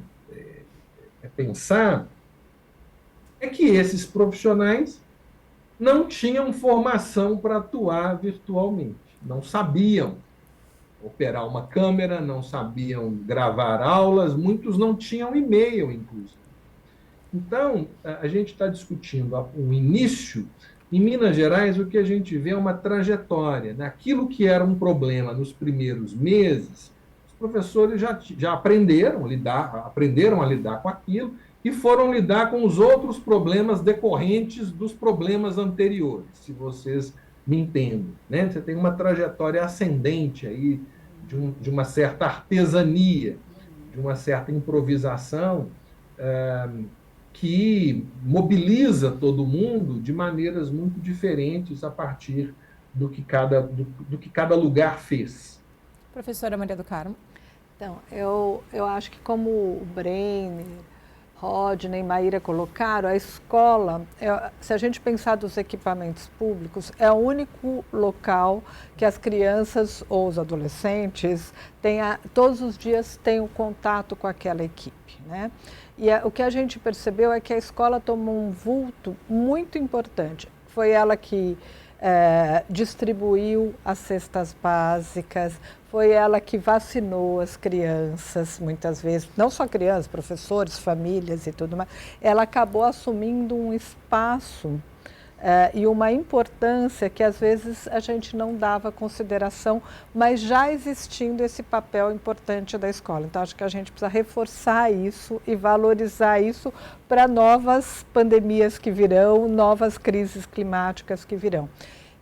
pensar é que esses profissionais não tinham formação para atuar virtualmente, não sabiam operar uma câmera, não sabiam gravar aulas, muitos não tinham e-mail, inclusive. Então, a gente está discutindo um início. Em Minas Gerais, o que a gente vê é uma trajetória. Naquilo que era um problema nos primeiros meses, os professores já aprenderam a lidar com aquilo e foram lidar com os outros problemas decorrentes dos problemas anteriores, se vocês me entendem. Né? Você tem uma trajetória ascendente aí, de uma certa artesania, de uma certa improvisação, que mobiliza todo mundo de maneiras muito diferentes a partir do que cada lugar fez. Professora Maria do Carmo. Então, eu acho que como o Brenner, Rodney e Maíra colocaram, a escola, se a gente pensar dos equipamentos públicos, é o único local que as crianças ou os adolescentes todos os dias têm um contato com aquela equipe, né? E o que a gente percebeu é que a escola tomou um vulto muito importante. Foi ela que distribuiu as cestas básicas, foi ela que vacinou as crianças, muitas vezes, não só crianças, professores, famílias e tudo mais. Ela acabou assumindo um espaço e uma importância que às vezes a gente não dava consideração, mas já existindo esse papel importante da escola. Então, acho que a gente precisa reforçar isso e valorizar isso para novas pandemias que virão, novas crises climáticas que virão.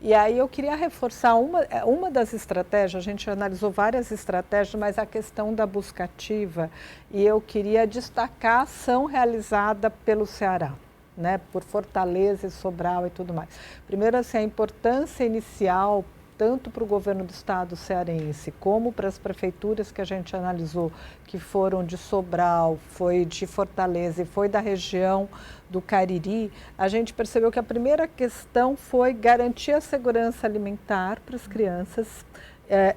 E aí eu queria reforçar uma das estratégias, a gente analisou várias estratégias, mas a questão da busca ativa, e eu queria destacar a ação realizada pelo Ceará, né, por Fortaleza e Sobral e tudo mais. Primeiro, assim, a importância inicial, tanto para o governo do estado cearense, como para as prefeituras que a gente analisou, que foram de Sobral, foi de Fortaleza e foi da região do Cariri, a gente percebeu que a primeira questão foi garantir a segurança alimentar para as crianças,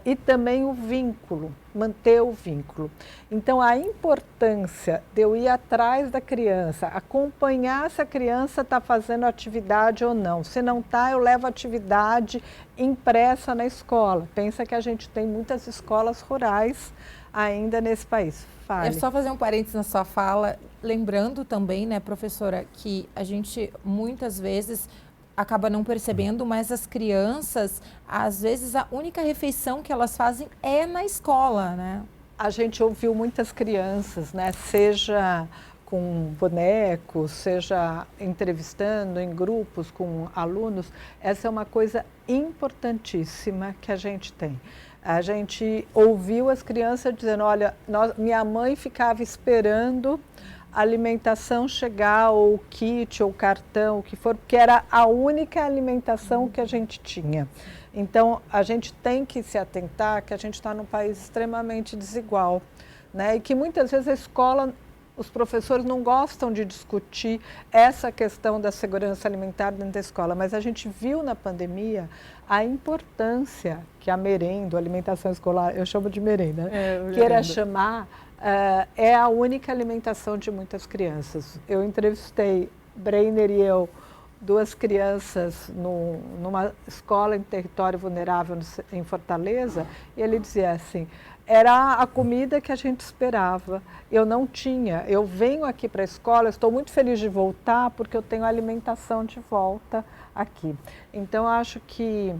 e também o vínculo, manter o vínculo. Então, a importância de eu ir atrás da criança, acompanhar se a criança está fazendo atividade ou não. Se não está, eu levo atividade impressa na escola. Pensa que a gente tem muitas escolas rurais ainda nesse país. Fale. É só fazer um parênteses na sua fala, lembrando também, né, professora, que a gente muitas vezes acaba não percebendo, mas as crianças, às vezes, a única refeição que elas fazem é na escola, né? A gente ouviu muitas crianças, né? Seja com bonecos, seja entrevistando em grupos com alunos. Essa é uma coisa importantíssima que a gente tem. A gente ouviu as crianças dizendo, olha, minha mãe ficava esperando a alimentação chegar, ou o kit, ou o cartão, o que for, porque era a única alimentação que a gente tinha. Então, a gente tem que se atentar que a gente está num país extremamente desigual, né? E que muitas vezes a escola, os professores não gostam de discutir essa questão da segurança alimentar dentro da escola, mas a gente viu na pandemia a importância que a merenda, a alimentação escolar, eu chamo de merenda, queira chamar, é a única alimentação de muitas crianças. Eu entrevistei, Brenner e eu, duas crianças numa escola em território vulnerável em Fortaleza, e ele dizia assim, era a comida que a gente esperava, eu não tinha, eu venho aqui para a escola, estou muito feliz de voltar porque eu tenho alimentação de volta aqui. Então, acho que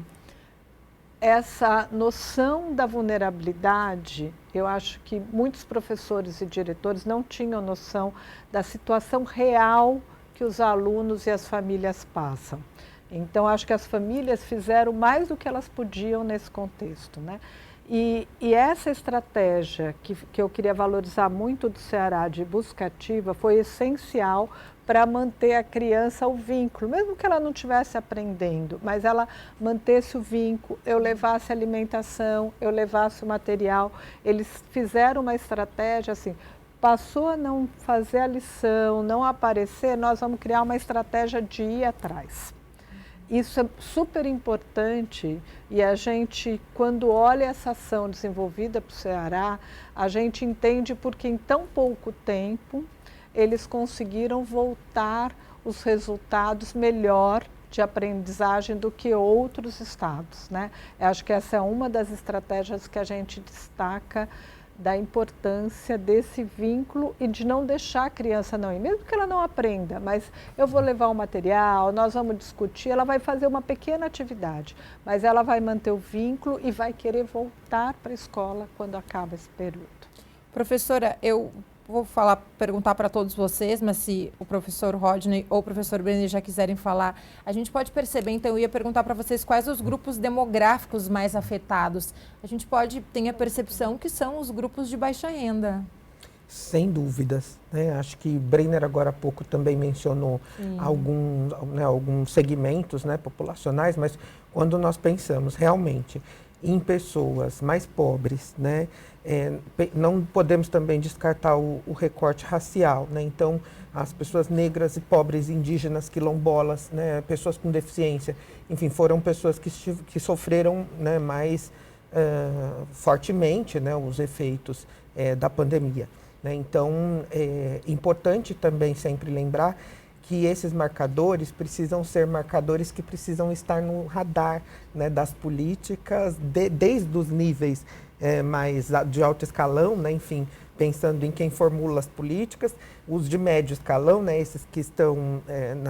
essa noção da vulnerabilidade, eu acho que muitos professores e diretores não tinham noção da situação real que os alunos e as famílias passam. Então, acho que as famílias fizeram mais do que elas podiam nesse contexto, né? E essa estratégia que eu queria valorizar muito do Ceará de busca ativa foi essencial para manter a criança o vínculo, mesmo que ela não estivesse aprendendo, mas ela mantesse o vínculo, eu levasse alimentação, eu levasse o material. Eles fizeram uma estratégia assim, passou a não fazer a lição, não aparecer, nós vamos criar uma estratégia de ir atrás. Isso é super importante e a gente, quando olha essa ação desenvolvida para o Ceará, a gente entende porque em tão pouco tempo eles conseguiram voltar os resultados melhor de aprendizagem do que outros estados, né? Eu acho que essa é uma das estratégias que a gente destaca da importância desse vínculo e de não deixar a criança não ir, mesmo que ela não aprenda, mas eu vou levar o material, nós vamos discutir, ela vai fazer uma pequena atividade, mas ela vai manter o vínculo e vai querer voltar para a escola quando acaba esse período. Professora, eu vou perguntar para todos vocês, mas se o professor Rodney ou o professor Brenner já quiserem falar, a gente pode perceber, então eu ia perguntar para vocês quais os grupos demográficos mais afetados. A gente tem a percepção que são os grupos de baixa renda. Sem dúvidas, né? Acho que Brenner agora há pouco também mencionou alguns segmentos, né, populacionais, mas quando nós pensamos realmente em pessoas mais pobres, né, não podemos também descartar o recorte racial, né? Então, as pessoas negras e pobres, indígenas, quilombolas, né, pessoas com deficiência, enfim, foram pessoas que sofreram, né, mais fortemente, né, os efeitos da pandemia, né? Então, é importante também sempre lembrar que esses marcadores precisam ser marcadores que precisam estar no radar, né, das políticas, desde os níveis mais de alto escalão, né, enfim, pensando em quem formula as políticas, os de médio escalão, né, esses que estão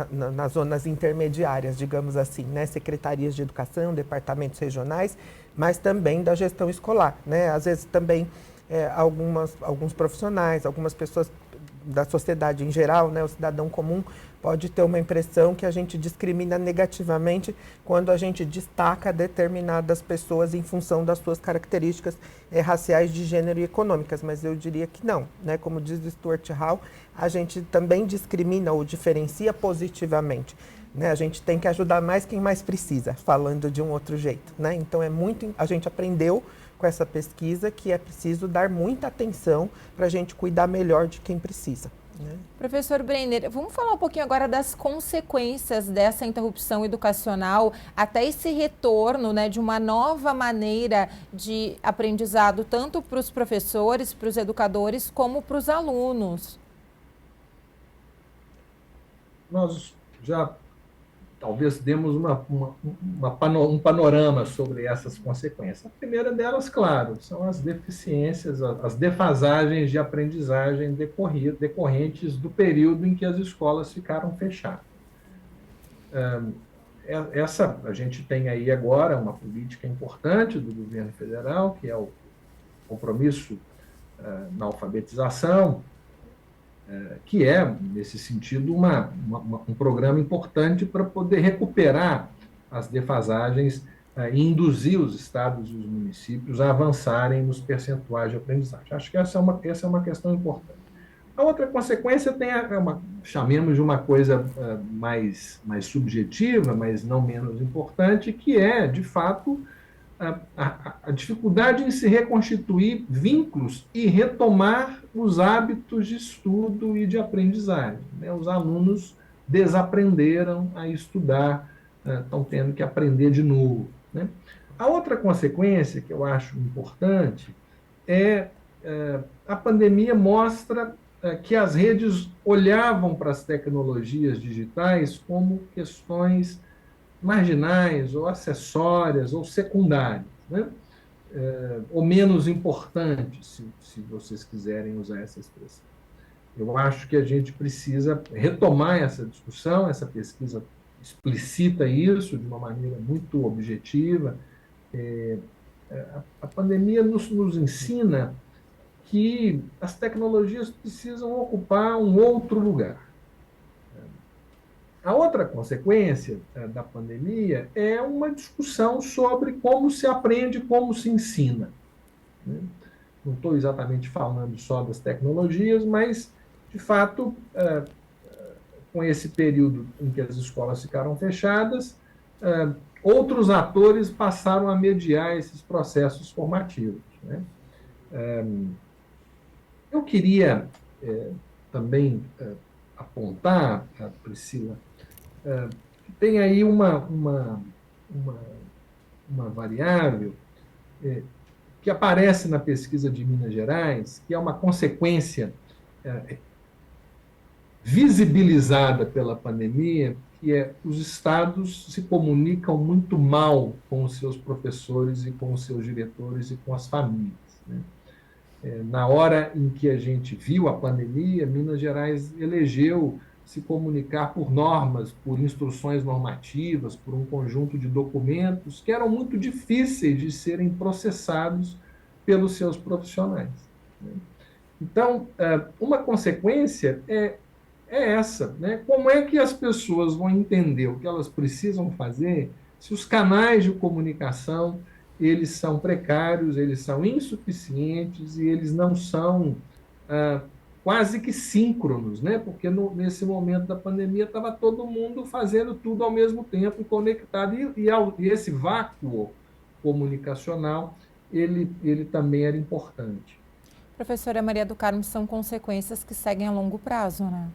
nas zonas intermediárias, digamos assim, né, secretarias de educação, departamentos regionais, mas também da gestão escolar, né, às vezes também alguns profissionais, algumas pessoas da sociedade em geral, né, o cidadão comum pode ter uma impressão que a gente discrimina negativamente quando a gente destaca determinadas pessoas em função das suas características raciais, de gênero e econômicas, mas eu diria que não, né? Como diz Stuart Hall, a gente também discrimina ou diferencia positivamente, né? A gente tem que ajudar mais quem mais precisa, falando de um outro jeito, né? Então a gente aprendeu com essa pesquisa que é preciso dar muita atenção para a gente cuidar melhor de quem precisa, né? Professor Brenner, vamos falar um pouquinho agora das consequências dessa interrupção educacional até esse retorno, né, de uma nova maneira de aprendizado, tanto para os professores, para os educadores, como para os alunos. Nós já talvez demos um panorama sobre essas consequências. A primeira delas, claro, são as deficiências, as defasagens de aprendizagem decorrentes do período em que as escolas ficaram fechadas. A gente tem aí agora uma política importante do governo federal, que é o compromisso na alfabetização, que é, nesse sentido, um programa importante para poder recuperar as defasagens e induzir os estados e os municípios a avançarem nos percentuais de aprendizagem. Acho que essa é uma questão importante. A outra consequência chamemos de uma coisa mais subjetiva, mas não menos importante, que é, de fato, a dificuldade em se reconstituir vínculos e retomar os hábitos de estudo e de aprendizagem, né? Os alunos desaprenderam a estudar, estão tendo que aprender de novo, né? A outra consequência que eu acho importante a pandemia mostra que as redes olhavam para as tecnologias digitais como questões marginais, ou acessórias, ou secundárias, né? Ou menos importantes, se vocês quiserem usar essa expressão. Eu acho que a gente precisa retomar essa discussão, essa pesquisa explicita isso de uma maneira muito objetiva. A pandemia nos ensina que as tecnologias precisam ocupar um outro lugar. A outra consequência da pandemia é uma discussão sobre como se aprende, como se ensina, né? Não estou exatamente falando só das tecnologias, mas, de fato, com esse período em que as escolas ficaram fechadas, outros atores passaram a mediar esses processos formativos, né? Eu queria também apontar, Priscila, que tem aí uma variável que aparece na pesquisa de Minas Gerais, que é uma consequência visibilizada pela pandemia, que é os estados se comunicam muito mal com os seus professores e com os seus diretores e com as famílias, né? Na hora em que a gente viu a pandemia, Minas Gerais elegeu se comunicar por normas, por instruções normativas, por um conjunto de documentos que eram muito difíceis de serem processados pelos seus profissionais, né? Então, uma consequência é essa, né? Como é que as pessoas vão entender o que elas precisam fazer se os canais de comunicação eles são precários, eles são insuficientes e eles não são quase que síncronos, né? Porque nesse momento da pandemia estava todo mundo fazendo tudo ao mesmo tempo, conectado, e esse vácuo comunicacional ele também era importante. Professora Maria do Carmo, são consequências que seguem a longo prazo, né?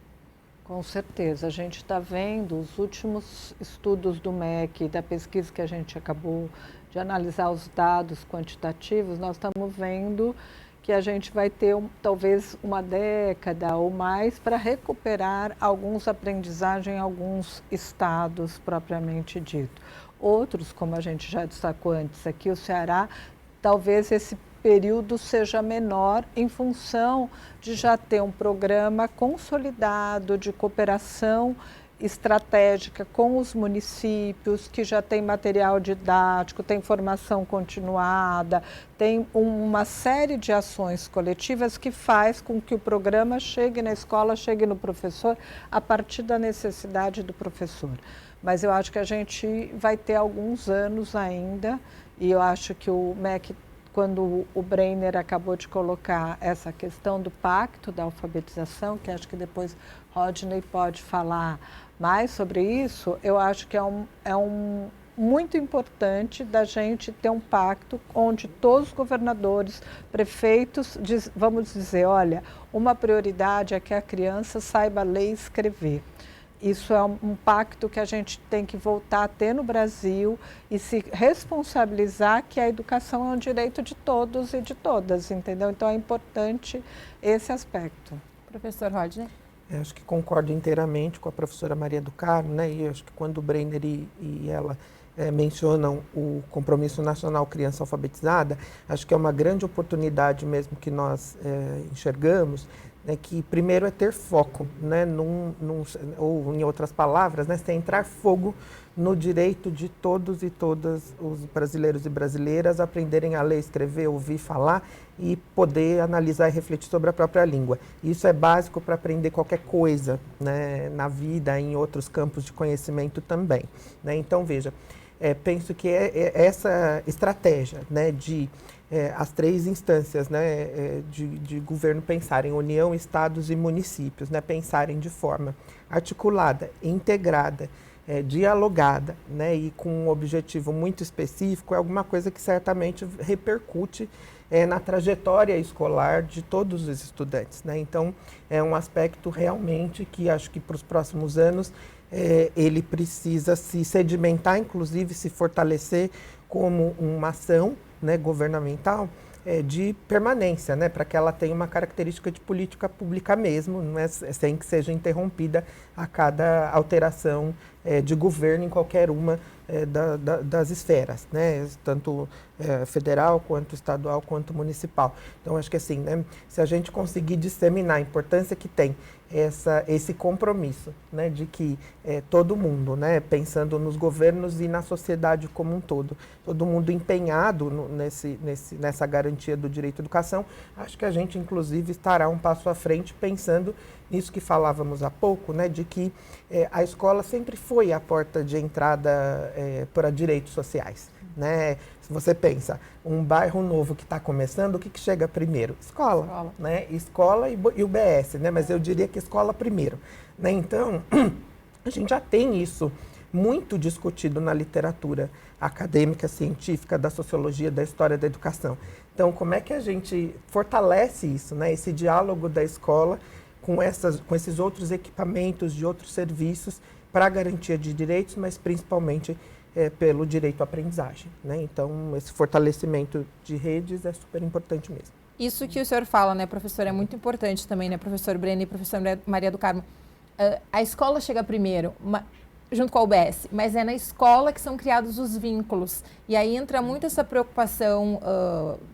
Com certeza, a gente está vendo os últimos estudos do MEC, da pesquisa que a gente acabou de analisar os dados quantitativos, nós estamos vendo que a gente vai ter talvez uma década ou mais para recuperar alguns aprendizagens em alguns estados propriamente dito. Outros, como a gente já destacou antes aqui, o Ceará, talvez esse período seja menor em função de já ter um programa consolidado de cooperação estratégica com os municípios, que já tem material didático, tem formação continuada, tem uma série de ações coletivas que faz com que o programa chegue na escola, chegue no professor, a partir da necessidade do professor. Mas eu acho que a gente vai ter alguns anos ainda, e eu acho que o MEC, quando o Breiner acabou de colocar essa questão do pacto da alfabetização, que acho que depois Rodney pode falar mais sobre isso, eu acho que é muito importante da gente ter um pacto onde todos os governadores, prefeitos, vamos dizer, olha, uma prioridade é que a criança saiba ler e escrever. Isso é um pacto que a gente tem que voltar a ter no Brasil e se responsabilizar que a educação é um direito de todos e de todas, entendeu? Então é importante esse aspecto. Professor Rodney? Eu acho que concordo inteiramente com a professora Maria do Carmo, né? E acho que quando o Breiner e ela mencionam o Compromisso Nacional Criança Alfabetizada, acho que é uma grande oportunidade mesmo que nós enxergamos, né, que primeiro é ter foco, né, ou em outras palavras, né, centrar fogo no direito de todos e todas os brasileiros e brasileiras aprenderem a ler, escrever, ouvir, falar e poder analisar e refletir sobre a própria língua. Isso é básico para aprender qualquer coisa, né, na vida, em outros campos de conhecimento também, né? Então, veja, penso que essa estratégia, né, de as três instâncias, né, de governo pensarem, União, Estados e municípios, né, pensarem de forma articulada, integrada, dialogada, né, e com um objetivo muito específico, é alguma coisa que certamente repercute na trajetória escolar de todos os estudantes, né? Então, é um aspecto realmente que acho que para os próximos anos ele precisa se sedimentar, inclusive se fortalecer como uma ação, né, governamental de permanência, né, para que ela tenha uma característica de política pública mesmo, não é, sem que seja interrompida a cada alteração de governo em qualquer uma das esferas, né, tanto federal, quanto estadual, quanto municipal. Então, acho que assim, né, se a gente conseguir disseminar a importância que tem esse compromisso, né, de que todo mundo, né, pensando nos governos e na sociedade como um todo mundo empenhado nessa garantia do direito à educação, acho que a gente, inclusive, estará um passo à frente pensando nisso que falávamos há pouco, né, de que a escola sempre foi a porta de entrada para direitos sociais. Né? Se você pensa, um bairro novo que está começando, o que chega primeiro? Escola. Né? Escola e o BS, né? Mas eu diria que escola primeiro. Né? Então, a gente já tem isso muito discutido na literatura acadêmica, científica, da sociologia, da história da educação. Então, como é que a gente fortalece isso, né? Esse diálogo da escola com esses outros equipamentos, de outros serviços, para a garantia de direitos, mas principalmente pelo direito à aprendizagem. Né? Então, esse fortalecimento de redes é super importante mesmo. Isso que o senhor fala, né, professor, é muito importante também, né, professor Breno e professor Maria do Carmo. A escola chega primeiro, junto com a UBS, mas é na escola que são criados os vínculos. E aí entra muito essa preocupação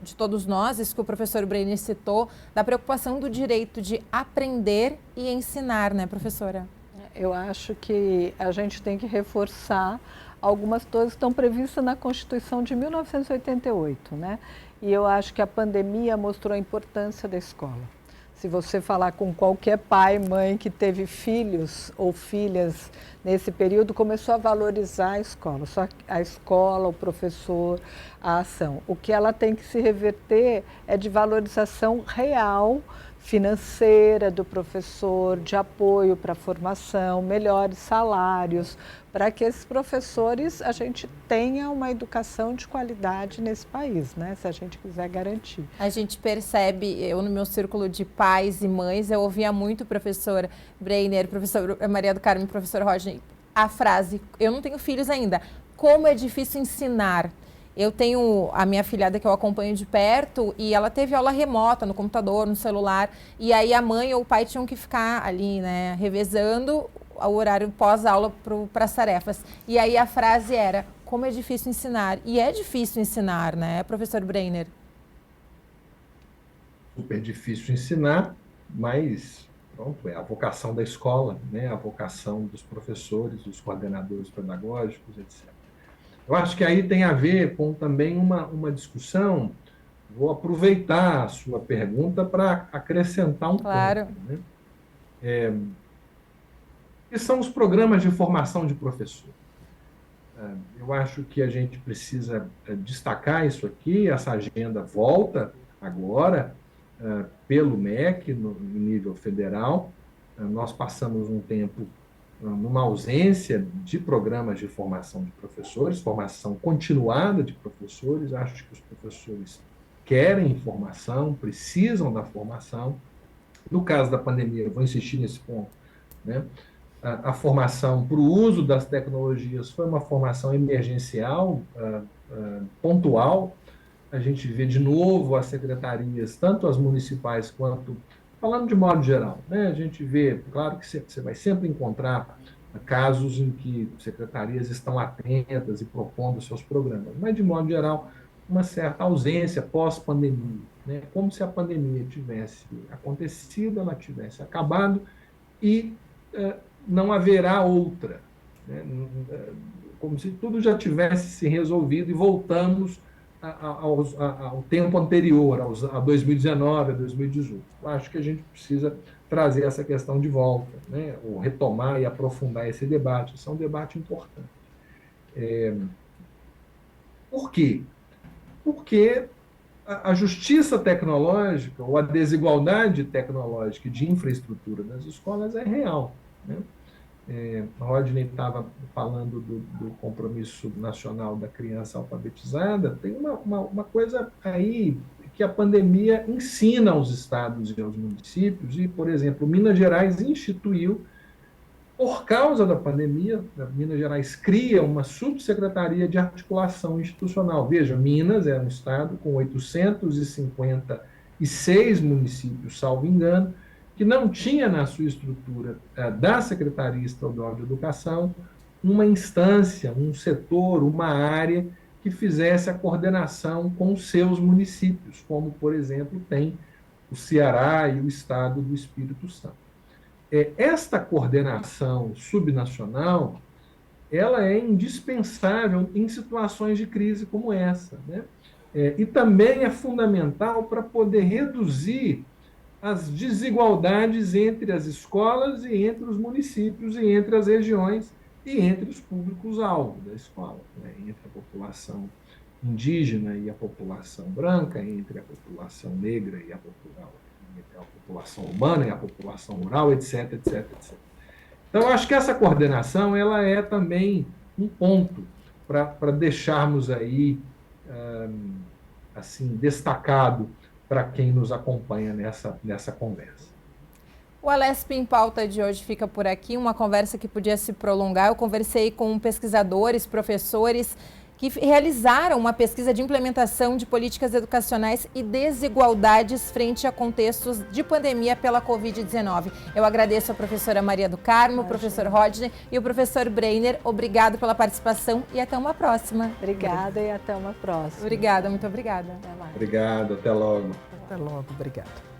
de todos nós, isso que o professor Breno citou, da preocupação do direito de aprender e ensinar, né, professora? Eu acho que a gente tem que reforçar algumas coisas que estão previstas na Constituição de 1988, né? E eu acho que a pandemia mostrou a importância da escola. Se você falar com qualquer pai, mãe que teve filhos ou filhas nesse período, começou a valorizar a escola. Só a escola, o professor, a ação. O que ela tem que se reverter é de valorização real, financeira do professor, de apoio para a formação, melhores salários, para que esses professores, a gente tenha uma educação de qualidade nesse país, né? Se a gente quiser garantir. A gente percebe, eu no meu círculo de pais e mães, eu ouvia muito o professor Breiner, professor Maria do Carmo, professor Roger, a frase, eu não tenho filhos ainda, como é difícil ensinar. Eu tenho a minha filhada que eu acompanho de perto e ela teve aula remota no computador, no celular, e aí a mãe ou o pai tinham que ficar ali, né, revezando o horário pós-aula para as tarefas. E aí a frase era, como é difícil ensinar. E é difícil ensinar, né, professor Breiner? Super difícil ensinar, mas pronto, é a vocação da escola, né, a vocação dos professores, dos coordenadores pedagógicos, etc. Eu acho que aí tem a ver com também uma discussão, vou aproveitar a sua pergunta para acrescentar um ponto. Né? Que são os programas de formação de professor. Eu acho que a gente precisa destacar isso aqui, essa agenda volta agora pelo MEC, no nível federal. Nós passamos um tempo numa ausência de programas de formação de professores, formação continuada de professores. Acho que os professores querem formação, precisam da formação. No caso da pandemia, eu vou insistir nesse ponto, né? A formação para o uso das tecnologias foi uma formação emergencial, pontual. A gente vê de novo as secretarias, tanto as municipais quanto, falando de modo geral, né? A gente vê, claro que você vai sempre encontrar casos em que secretarias estão atentas e propondo seus programas, mas, de modo geral, uma certa ausência pós-pandemia, né? Como se a pandemia tivesse acontecido, ela tivesse acabado e não haverá outra, né? Como se tudo já tivesse se resolvido e voltamos ao tempo anterior, a 2019, a 2018. Acho que a gente precisa trazer essa questão de volta, né? Ou retomar e aprofundar esse debate. Isso é um debate importante. Por quê? Porque a justiça tecnológica ou a desigualdade tecnológica e de infraestrutura das escolas é real, né? Rodney estava falando do compromisso nacional da criança alfabetizada. Tem uma coisa aí que a pandemia ensina aos estados e aos municípios, e, por exemplo, Minas Gerais instituiu, por causa da pandemia, Minas Gerais cria uma subsecretaria de articulação institucional. Veja, Minas é um estado com 856 municípios, salvo engano, que não tinha na sua estrutura da Secretaria Estadual de Educação uma instância, um setor, uma área que fizesse a coordenação com os seus municípios, como, por exemplo, tem o Ceará e o estado do Espírito Santo. Esta coordenação subnacional, ela é indispensável em situações de crise como essa, né? E também é fundamental para poder reduzir as desigualdades entre as escolas e entre os municípios e entre as regiões e entre os públicos-alvo da escola, né? Entre a população indígena e a população branca, entre a população negra e entre a população urbana e a população rural, etc, etc, etc. Então, eu acho que essa coordenação ela é também um ponto para deixarmos aí assim destacado para quem nos acompanha nessa conversa. O Alesp em Pauta de hoje fica por aqui, uma conversa que podia se prolongar. Eu conversei com pesquisadores, professores que realizaram uma pesquisa de implementação de políticas educacionais e desigualdades frente a contextos de pandemia pela Covid-19. Eu agradeço a professora Maria do Carmo, o professor Rodney e o professor Breiner. Obrigado pela participação e até uma próxima. Obrigada e até uma próxima. Obrigada, muito obrigada. Obrigado, até logo. Até logo, obrigado.